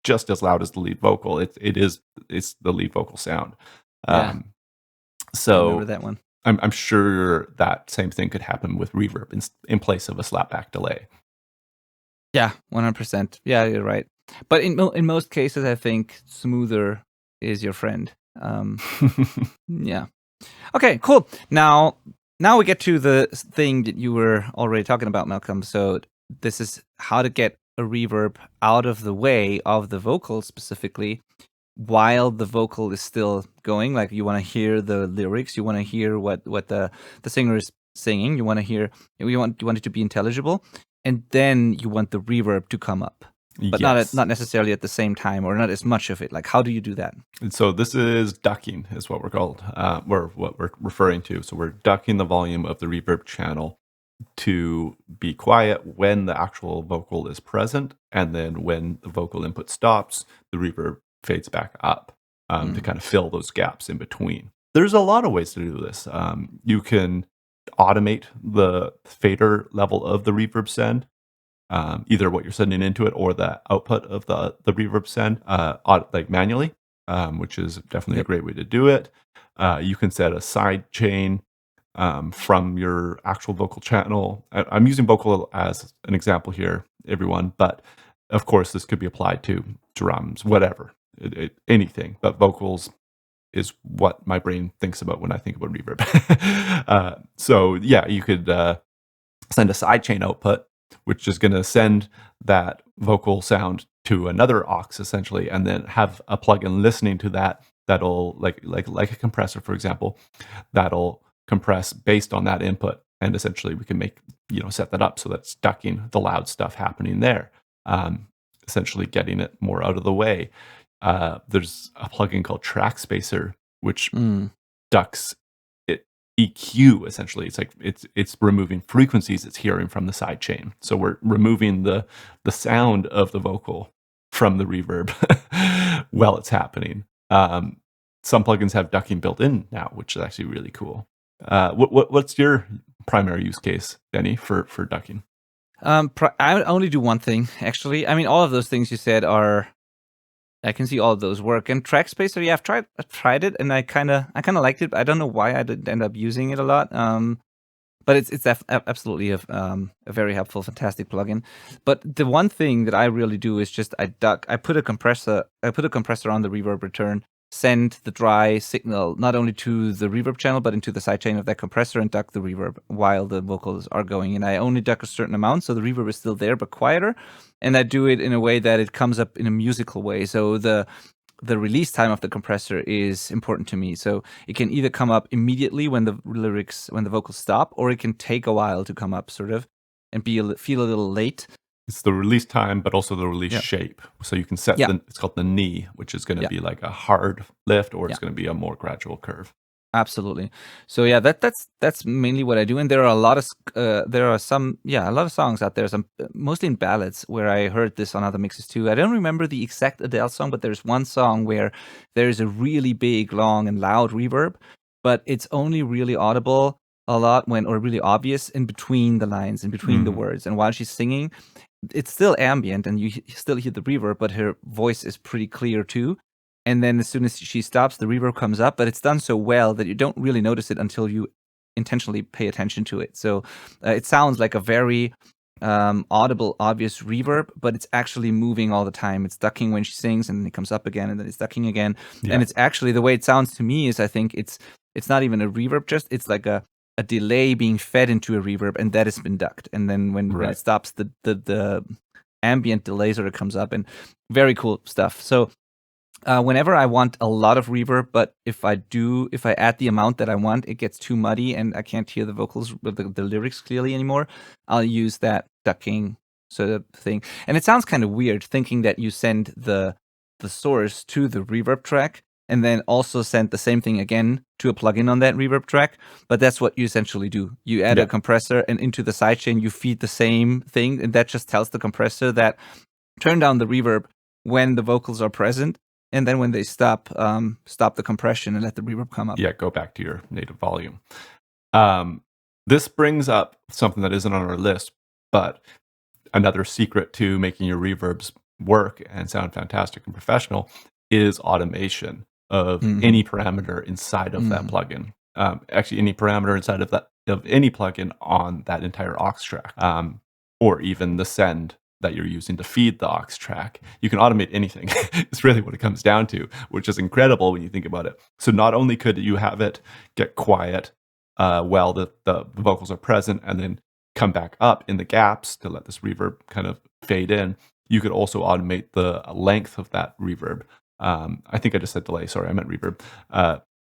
just as loud as the lead vocal. It's the lead vocal sound. Yeah, Um, I remember so that one. I'm sure that same thing could happen with reverb in place of a slapback delay. Yeah, 100%. Yeah, you're right. But in most cases, I think smoother is your friend. Yeah. Okay, cool. Now we get to the thing that you were already talking about, Malcolm. So this is how to get a reverb out of the way of the vocal specifically while the vocal is still going. Like you want to hear the lyrics, you want to hear what the singer is singing, you want it to be intelligible, and then you want the reverb to come up. But Yes. not necessarily at the same time or not as much of it. Like how do you do that? And so this is ducking, is what we're called, what we're referring to. So we're ducking the volume of the reverb channel to be quiet when the actual vocal is present, and then when the vocal input stops, the reverb fades back up to kind of fill those gaps in between. There's a lot of ways to do this. You can automate the fader level of the reverb send. Either what you're sending into it or the output of the reverb send, like manually, which is definitely a great way to do it. You can set a side chain from your actual vocal channel. I'm using vocal as an example here, everyone, but of course this could be applied to drums, whatever, anything. But vocals is what my brain thinks about when I think about reverb. So yeah, you could send a sidechain output, which is going to send that vocal sound to another aux essentially, and then have a plugin listening to that. That'll like a compressor, for example, that'll compress based on that input, and essentially we can set that up so that's ducking the loud stuff happening there, essentially getting it more out of the way. There's a plugin called Track Spacer, which ducks EQ essentially. It's like it's removing frequencies it's hearing from the side chain. So we're removing the sound of the vocal from the reverb while it's happening. Some plugins have ducking built in now, which is actually really cool. What's your primary use case, Denny, for ducking? I only do one thing actually. I mean, all of those things you said are, I can see all of those work. And Track Spacer, yeah, I've tried it, and I kind of liked it. I don't know why I didn't end up using it a lot. But it's absolutely a very helpful, fantastic plugin. But the one thing that I really do is just I put a compressor on the reverb return, send the dry signal not only to the reverb channel but into the sidechain of that compressor, and duck the reverb while the vocals are going. And I only duck a certain amount, so the reverb is still there but quieter. And I do it in a way that it comes up in a musical way. So the release time of the compressor is important to me. So it can either come up immediately when the vocals stop, or it can take a while to come up, sort of, and feel a little late. It's the release time, but also the release shape. So you can set it's called the knee, which is going to be like a hard lift, or it's going to be a more gradual curve. Absolutely. So yeah, that's mainly what I do. And there are a lot of a lot of songs out there, some mostly in ballads, where I heard this on other mixes too. I don't remember the exact Adele song, but there's one song where there's a really big, long, and loud reverb, but it's only really audible a lot or really obvious in between the lines, in between the words. And while she's singing, it's still ambient and you still hear the reverb, but her voice is pretty clear too. And then as soon as she stops, the reverb comes up, but it's done so well that you don't really notice it until you intentionally pay attention to it. So it sounds like a very audible, obvious reverb, but it's actually moving all the time. It's ducking when she sings, and then it comes up again, and then it's ducking again. Yeah. And it's actually, the way it sounds to me is, I think it's not even a reverb, it's like a a delay being fed into a reverb, and that has been ducked. And then when Right. it stops, the ambient delay sort of comes up, and very cool stuff. So whenever I want a lot of reverb, but if I add the amount that I want, it gets too muddy and I can't hear the vocals, the lyrics clearly anymore, I'll use that ducking sort of thing. And it sounds kind of weird thinking that you send the source to the reverb track and then also send the same thing again to a plugin on that reverb track. But that's what you essentially do. You add a compressor, and into the sidechain you feed the same thing, and that just tells the compressor that turn down the reverb when the vocals are present, and then when they stop the compression and let the reverb come up. Yeah, go back to your native volume. This brings up something that isn't on our list, but another secret to making your reverbs work and sound fantastic and professional is automation of any parameter inside of that plugin. Actually, any parameter inside of any plugin on that entire aux track, or even the send that you're using to feed the aux track. You can automate anything. It's really what it comes down to, which is incredible when you think about it. So not only could you have it get quiet while the vocals are present and then come back up in the gaps to let this reverb kind of fade in, you could also automate the length of that reverb. I think I just said delay. Sorry, I meant reverb.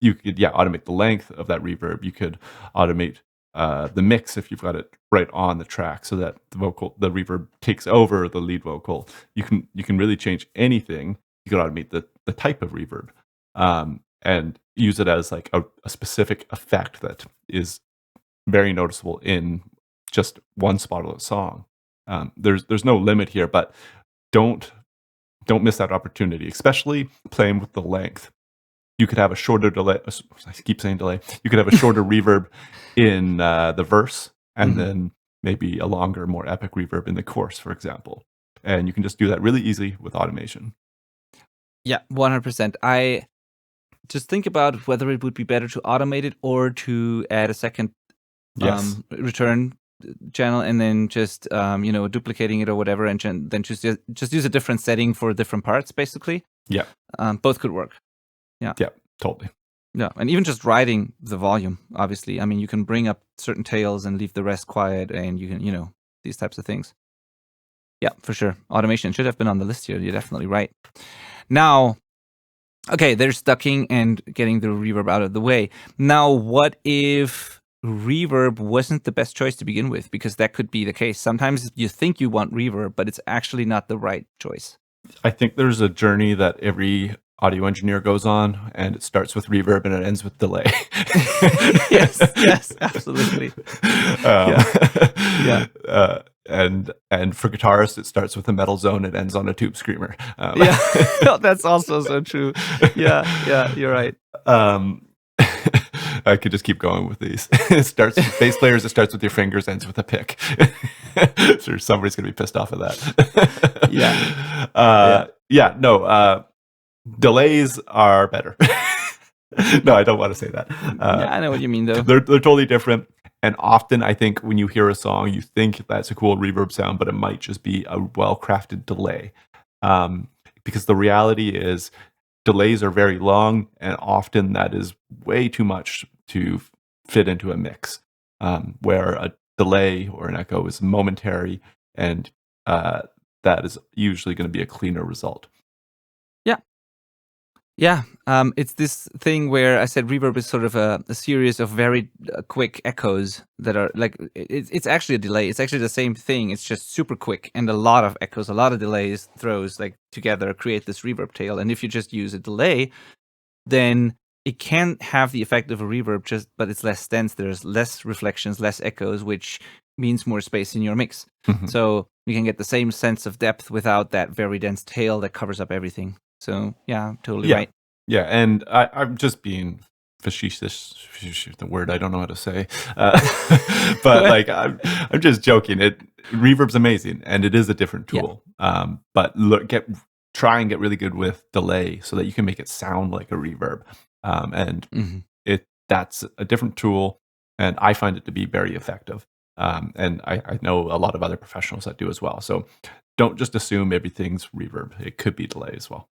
You could, automate the length of that reverb. You could automate the mix if you've got it right on the track, so that the reverb takes over the lead vocal. You can really change anything. You can automate the type of reverb, and use it as like a specific effect that is very noticeable in just one spot of the song. There's no limit here, but don't miss that opportunity, especially playing with the length. You could have a shorter delay. I keep saying delay. You could have a shorter reverb in the verse, and then maybe a longer, more epic reverb in the chorus, for example. And you can just do that really easily with automation. Yeah, 100%. I just think about whether it would be better to automate it or to add a second return channel, and then just duplicating it or whatever, and then just use a different setting for different parts, basically. Yeah. Both could work. Yeah, totally. Yeah, and even just riding the volume, obviously. I mean, you can bring up certain tails and leave the rest quiet, and you can, these types of things. Yeah, for sure. Automation should have been on the list here. You're definitely right. Now, okay, there's ducking and getting the reverb out of the way. Now, what if reverb wasn't the best choice to begin with? Because that could be the case. Sometimes you think you want reverb, but it's actually not the right choice. I think there's a journey that every audio engineer goes on, and it starts with reverb and it ends with delay. yes, absolutely. And for guitarists, it starts with a metal zone, it ends on a tube screamer. That's also so true. Yeah, you're right. I could just keep going with these. It starts with bass players, it starts with your fingers, ends with a pick. So somebody's gonna be pissed off of that. Delays are better. No, I don't want to say that. I know what you mean, though. They're totally different. And often, I think when you hear a song, you think that's a cool reverb sound, but it might just be a well-crafted delay. Because the reality is, delays are very long, and often that is way too much to fit into a mix. Where a delay or an echo is momentary, and that is usually going to be a cleaner result. Yeah, it's this thing where I said reverb is sort of a series of very quick echoes that are like, it's actually a delay. It's actually the same thing. It's just super quick, and a lot of echoes, a lot of delays, throws like together create this reverb tail. And if you just use a delay, then it can have the effect of a reverb, but it's less dense. There's less reflections, less echoes, which means more space in your mix. So you can get the same sense of depth without that very dense tail that covers up everything. So yeah, totally right. Yeah, and I'm just being facetious. The word I don't know how to say, but like I'm just joking. Reverb's amazing, and it is a different tool. But try and get really good with delay so that you can make it sound like a reverb. That's a different tool, and I find it to be very effective. And I know a lot of other professionals that do as well. So don't just assume everything's reverb. It could be delay as well.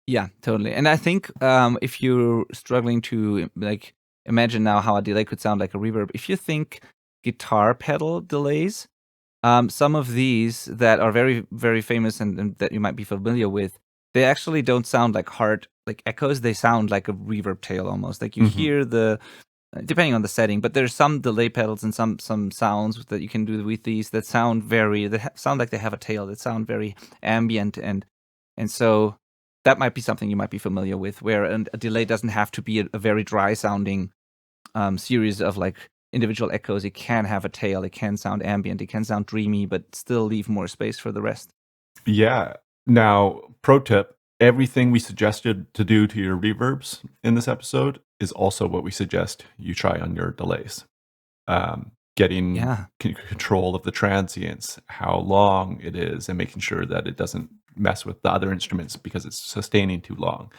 Yeah, totally. And I think if you're struggling to like imagine now how a delay could sound like a reverb. If you think guitar pedal delays, some of these that are very, very famous and that you might be familiar with, they actually don't sound like hard like echoes. They sound like a reverb tail almost. Like you hear the depending on the setting, but there's some delay pedals and some sounds that you can do with these that sound sound like they have a tail, that sound very ambient, and so that might be something you might be familiar with, where a delay doesn't have to be a very dry sounding series of like individual echoes. It can have a tail, it can sound ambient, it can sound dreamy, but still leave more space for the rest. Yeah. Now, pro tip, everything we suggested to do to your reverbs in this episode is also what we suggest you try on your delays. Getting control of the transients, how long it is, and making sure that it doesn't mess with the other instruments because it's sustaining too long.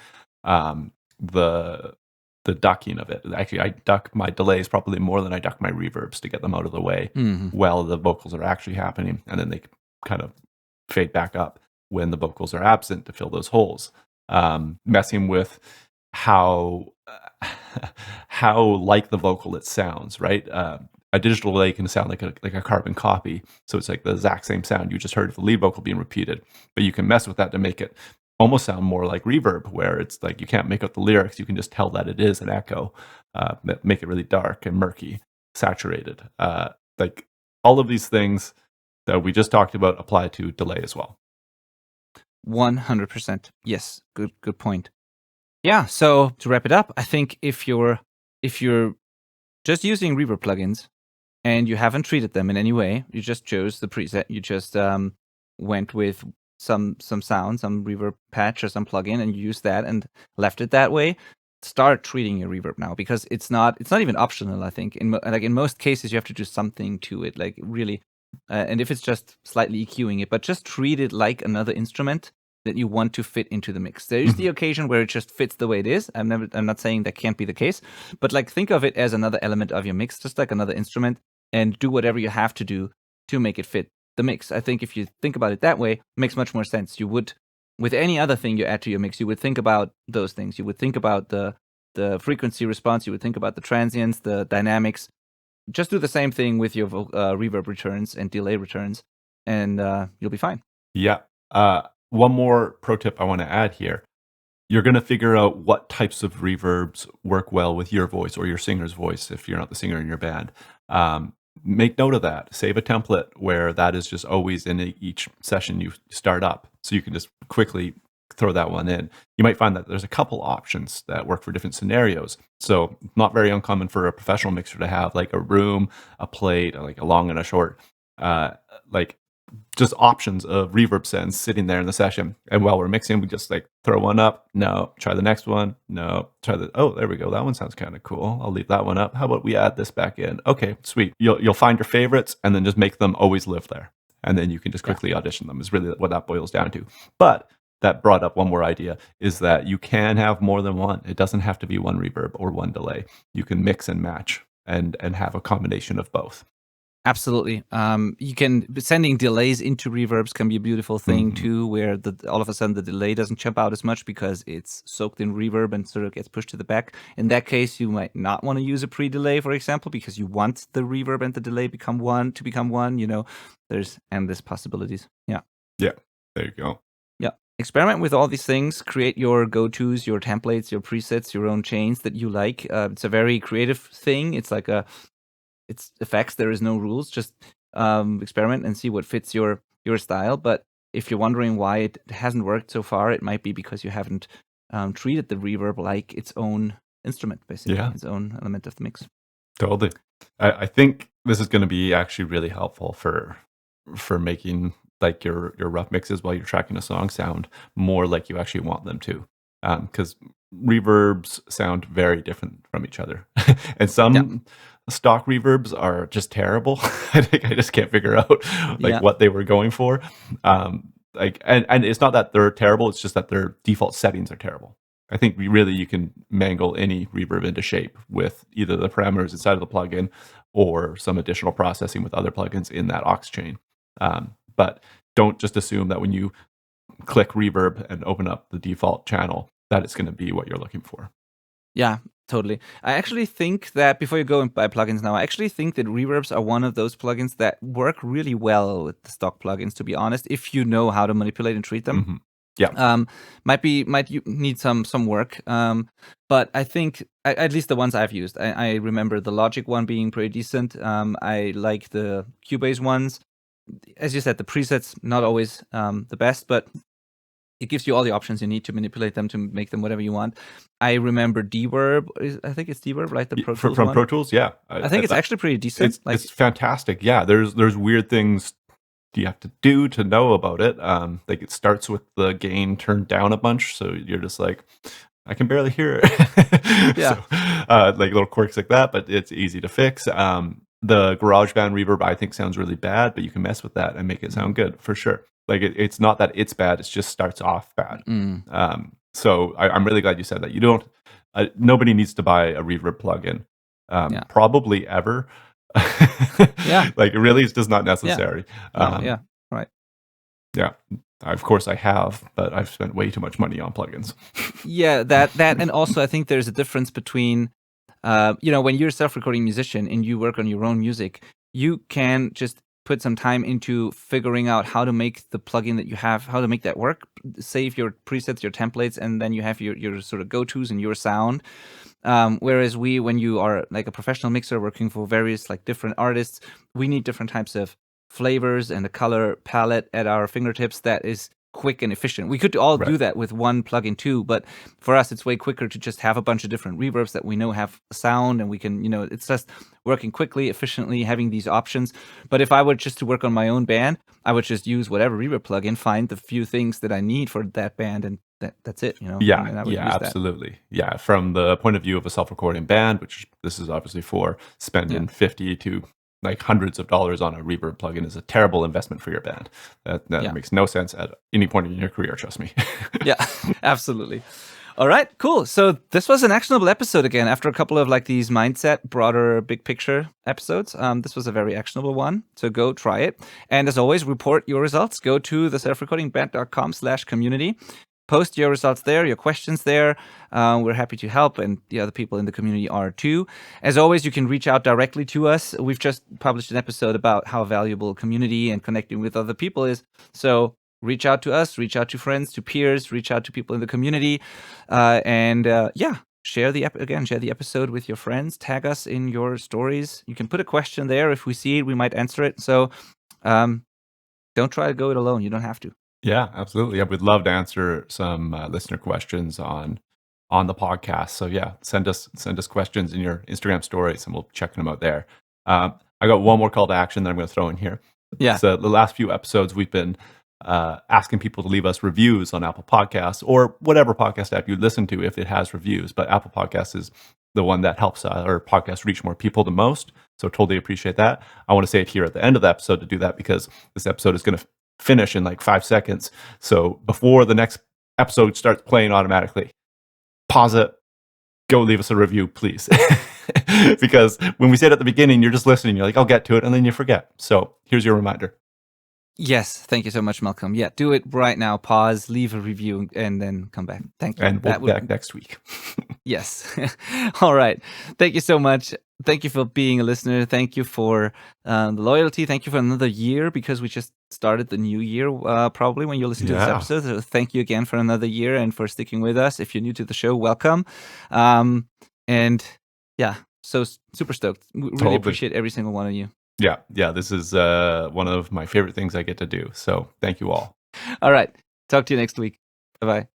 The ducking of it. Actually, I duck my delays probably more than I duck my reverbs to get them out of the way while the vocals are actually happening, and then they kind of fade back up when the vocals are absent to fill those holes. Messing with how like the vocal it sounds, right? A digital delay can sound like a carbon copy, so it's like the exact same sound you just heard of the lead vocal being repeated, but you can mess with that to make it almost sound more like reverb, where it's like you can't make out the lyrics, you can just tell that it is an echo, make it really dark and murky, saturated. Like all of these things that we just talked about apply to delay as well. 100%. Yes, good point. Yeah, so to wrap it up, I think if you're just using reverb plugins and you haven't treated them in any way, you just chose the preset, you just went with some sound, some reverb patch or some plugin, and you used that and left it that way, start treating your reverb now, because it's not even optional. I think in most cases you have to do something to it, like really, and if it's just slightly EQing it, but just treat it like another instrument that you want to fit into the mix. There is the occasion where it just fits the way it is. I'm not saying that can't be the case, but like think of it as another element of your mix, just like another instrument, and do whatever you have to do to make it fit the mix. I think if you think about it that way, it makes much more sense. You would, with any other thing you add to your mix, you would think about those things. You would think about the frequency response. You would think about the transients, the dynamics. Just do the same thing with your reverb returns and delay returns, and you'll be fine. Yeah. One more pro tip I want to add here. You're going to figure out what types of reverbs work well with your voice or your singer's voice if you're not the singer in your band. Make note of that. Save a template where that is just always in each session you start up, so you can just quickly throw that one in. You might find that there's a couple options that work for different scenarios. So not very uncommon for a professional mixer to have like a room, a plate, like a long and a short, like just options of reverb sends sitting there in the session. And while we're mixing, we just like throw one up. No, try the next one. No, try oh, there we go. That one sounds kind of cool. I'll leave that one up. How about we add this back in? Okay, sweet. You'll find your favorites and then just make them always live there. And then you can just quickly audition them, is really what that boils down to. But that brought up one more idea, is that you can have more than one. It doesn't have to be one reverb or one delay. You can mix and match and have a combination of both. Absolutely. You can sending delays into reverbs can be a beautiful thing too, where all of a sudden the delay doesn't jump out as much because it's soaked in reverb and sort of gets pushed to the back. In that case, you might not want to use a pre-delay, for example, because you want the reverb and the delay become one. You know, there's endless possibilities. Yeah. Yeah. There you go. Yeah. Experiment with all these things. Create your go-tos, your templates, your presets, your own chains that you like. It's a very creative thing. It's like it's effects. There is no rules. Just experiment and see what fits your style. But if you're wondering why it hasn't worked so far, it might be because you haven't treated the reverb like its own instrument, basically, its own element of the mix. Totally. I think this is going to be actually really helpful for making like your rough mixes while you're tracking a song sound more like you actually want them to, because reverbs sound very different from each other, and some stock reverbs are just terrible. I think I just can't figure out what they were going for. And it's not that they're terrible; it's just that their default settings are terrible. I think you can mangle any reverb into shape with either the parameters inside of the plugin or some additional processing with other plugins in that aux chain. But don't just assume that when you click reverb and open up the default channel that it's going to be what you're looking for. Yeah, Totally. I actually think that before you go and buy plugins now, I actually think that reverbs are one of those plugins that work really well with the stock plugins, to be honest, if you know how to manipulate and treat them. Mhm. Yeah. Might you need some work. But I think at least the ones I've used, I remember the Logic one being pretty decent. I like the Cubase ones. As you said, the presets not always the best, but it gives you all the options you need to manipulate them to make them whatever you want. I remember Deverb. I think it's Deverb, right? The Pro Tools From one. Pro Tools, yeah. I think it's actually pretty decent. It's fantastic. Yeah, there's weird things you have to do to know about it. Like it starts with the gain turned down a bunch, so you're just like, I can barely hear it. Yeah. So, like little quirks like that, but it's easy to fix. The GarageBand reverb I think sounds really bad, but you can mess with that and make it sound good for sure. Like it's not that it's bad; it just starts off bad. So I'm really glad you said that. You don't. Nobody needs to buy a reverb plugin, probably ever. Yeah. Like it really is just not necessary. Yeah. Right. Yeah. Of course I have, but I've spent way too much money on plugins. Yeah, that and also I think there's a difference between when you're a self-recording musician and you work on your own music, you can just put some time into figuring out how to make the plugin that you have, how to make that work, save your presets, your templates, and then you have your sort of go-tos and your sound. Whereas when you are like a professional mixer working for various like different artists, we need different types of flavors and a color palette at our fingertips that is quick and efficient. We could all do that with one plugin too, but for us, it's way quicker to just have a bunch of different reverbs that we know have sound, and we can, it's just working quickly, efficiently, having these options. But if I were just to work on my own band, I would just use whatever reverb plugin, find the few things that I need for that band, and that's it. Yeah, absolutely. Yeah, from the point of view of a self-recording band, which this is obviously for, spending 50 to like hundreds of dollars on a reverb plugin is a terrible investment for your band. That makes no sense at any point in your career, trust me. Yeah, absolutely. All right, cool. So this was an actionable episode again. After a couple of like these mindset, broader, big picture episodes, this was a very actionable one. So go try it. And as always, report your results. Go to the selfrecordingband.com/community. Post your results there, your questions there. We're happy to help, and the other people in the community are too. As always, you can reach out directly to us. We've just published an episode about how valuable community and connecting with other people is. So reach out to us, reach out to friends, to peers, reach out to people in the community, and share the episode with your friends. Tag us in your stories. You can put a question there. If we see it, we might answer it. So don't try to go it alone. You don't have to. Yeah, absolutely. Yeah, we'd love to answer some listener questions on the podcast. So yeah, send us questions in your Instagram stories, and we'll check them out there. I got one more call to action that I'm going to throw in here. Yeah. So the last few episodes, we've been asking people to leave us reviews on Apple Podcasts or whatever podcast app you listen to if it has reviews. But Apple Podcasts is the one that helps our podcast reach more people the most. So totally appreciate that. I want to say it here at the end of the episode to do that, because this episode is going to finish in like 5 seconds. So before the next episode starts playing automatically, pause it, go leave us a review, please. Because when we say it at the beginning, you're just listening, you're like, I'll get to it, and then you forget. So here's your reminder. Yes, thank you so much, Malcolm. Yeah, do it right now. Pause, leave a review, and then come back. Thank you. And we'll be back next week. Yes. All right. Thank you so much. Thank you for being a listener. Thank you for the loyalty. Thank you for another year, because we just started the new year probably when you listen to this episode. So thank you again for another year and for sticking with us. If you're new to the show, welcome. And yeah, so super stoked. We really appreciate every single one of you. Yeah, this is one of my favorite things I get to do. So thank you all. All right. Talk to you next week. Bye-bye.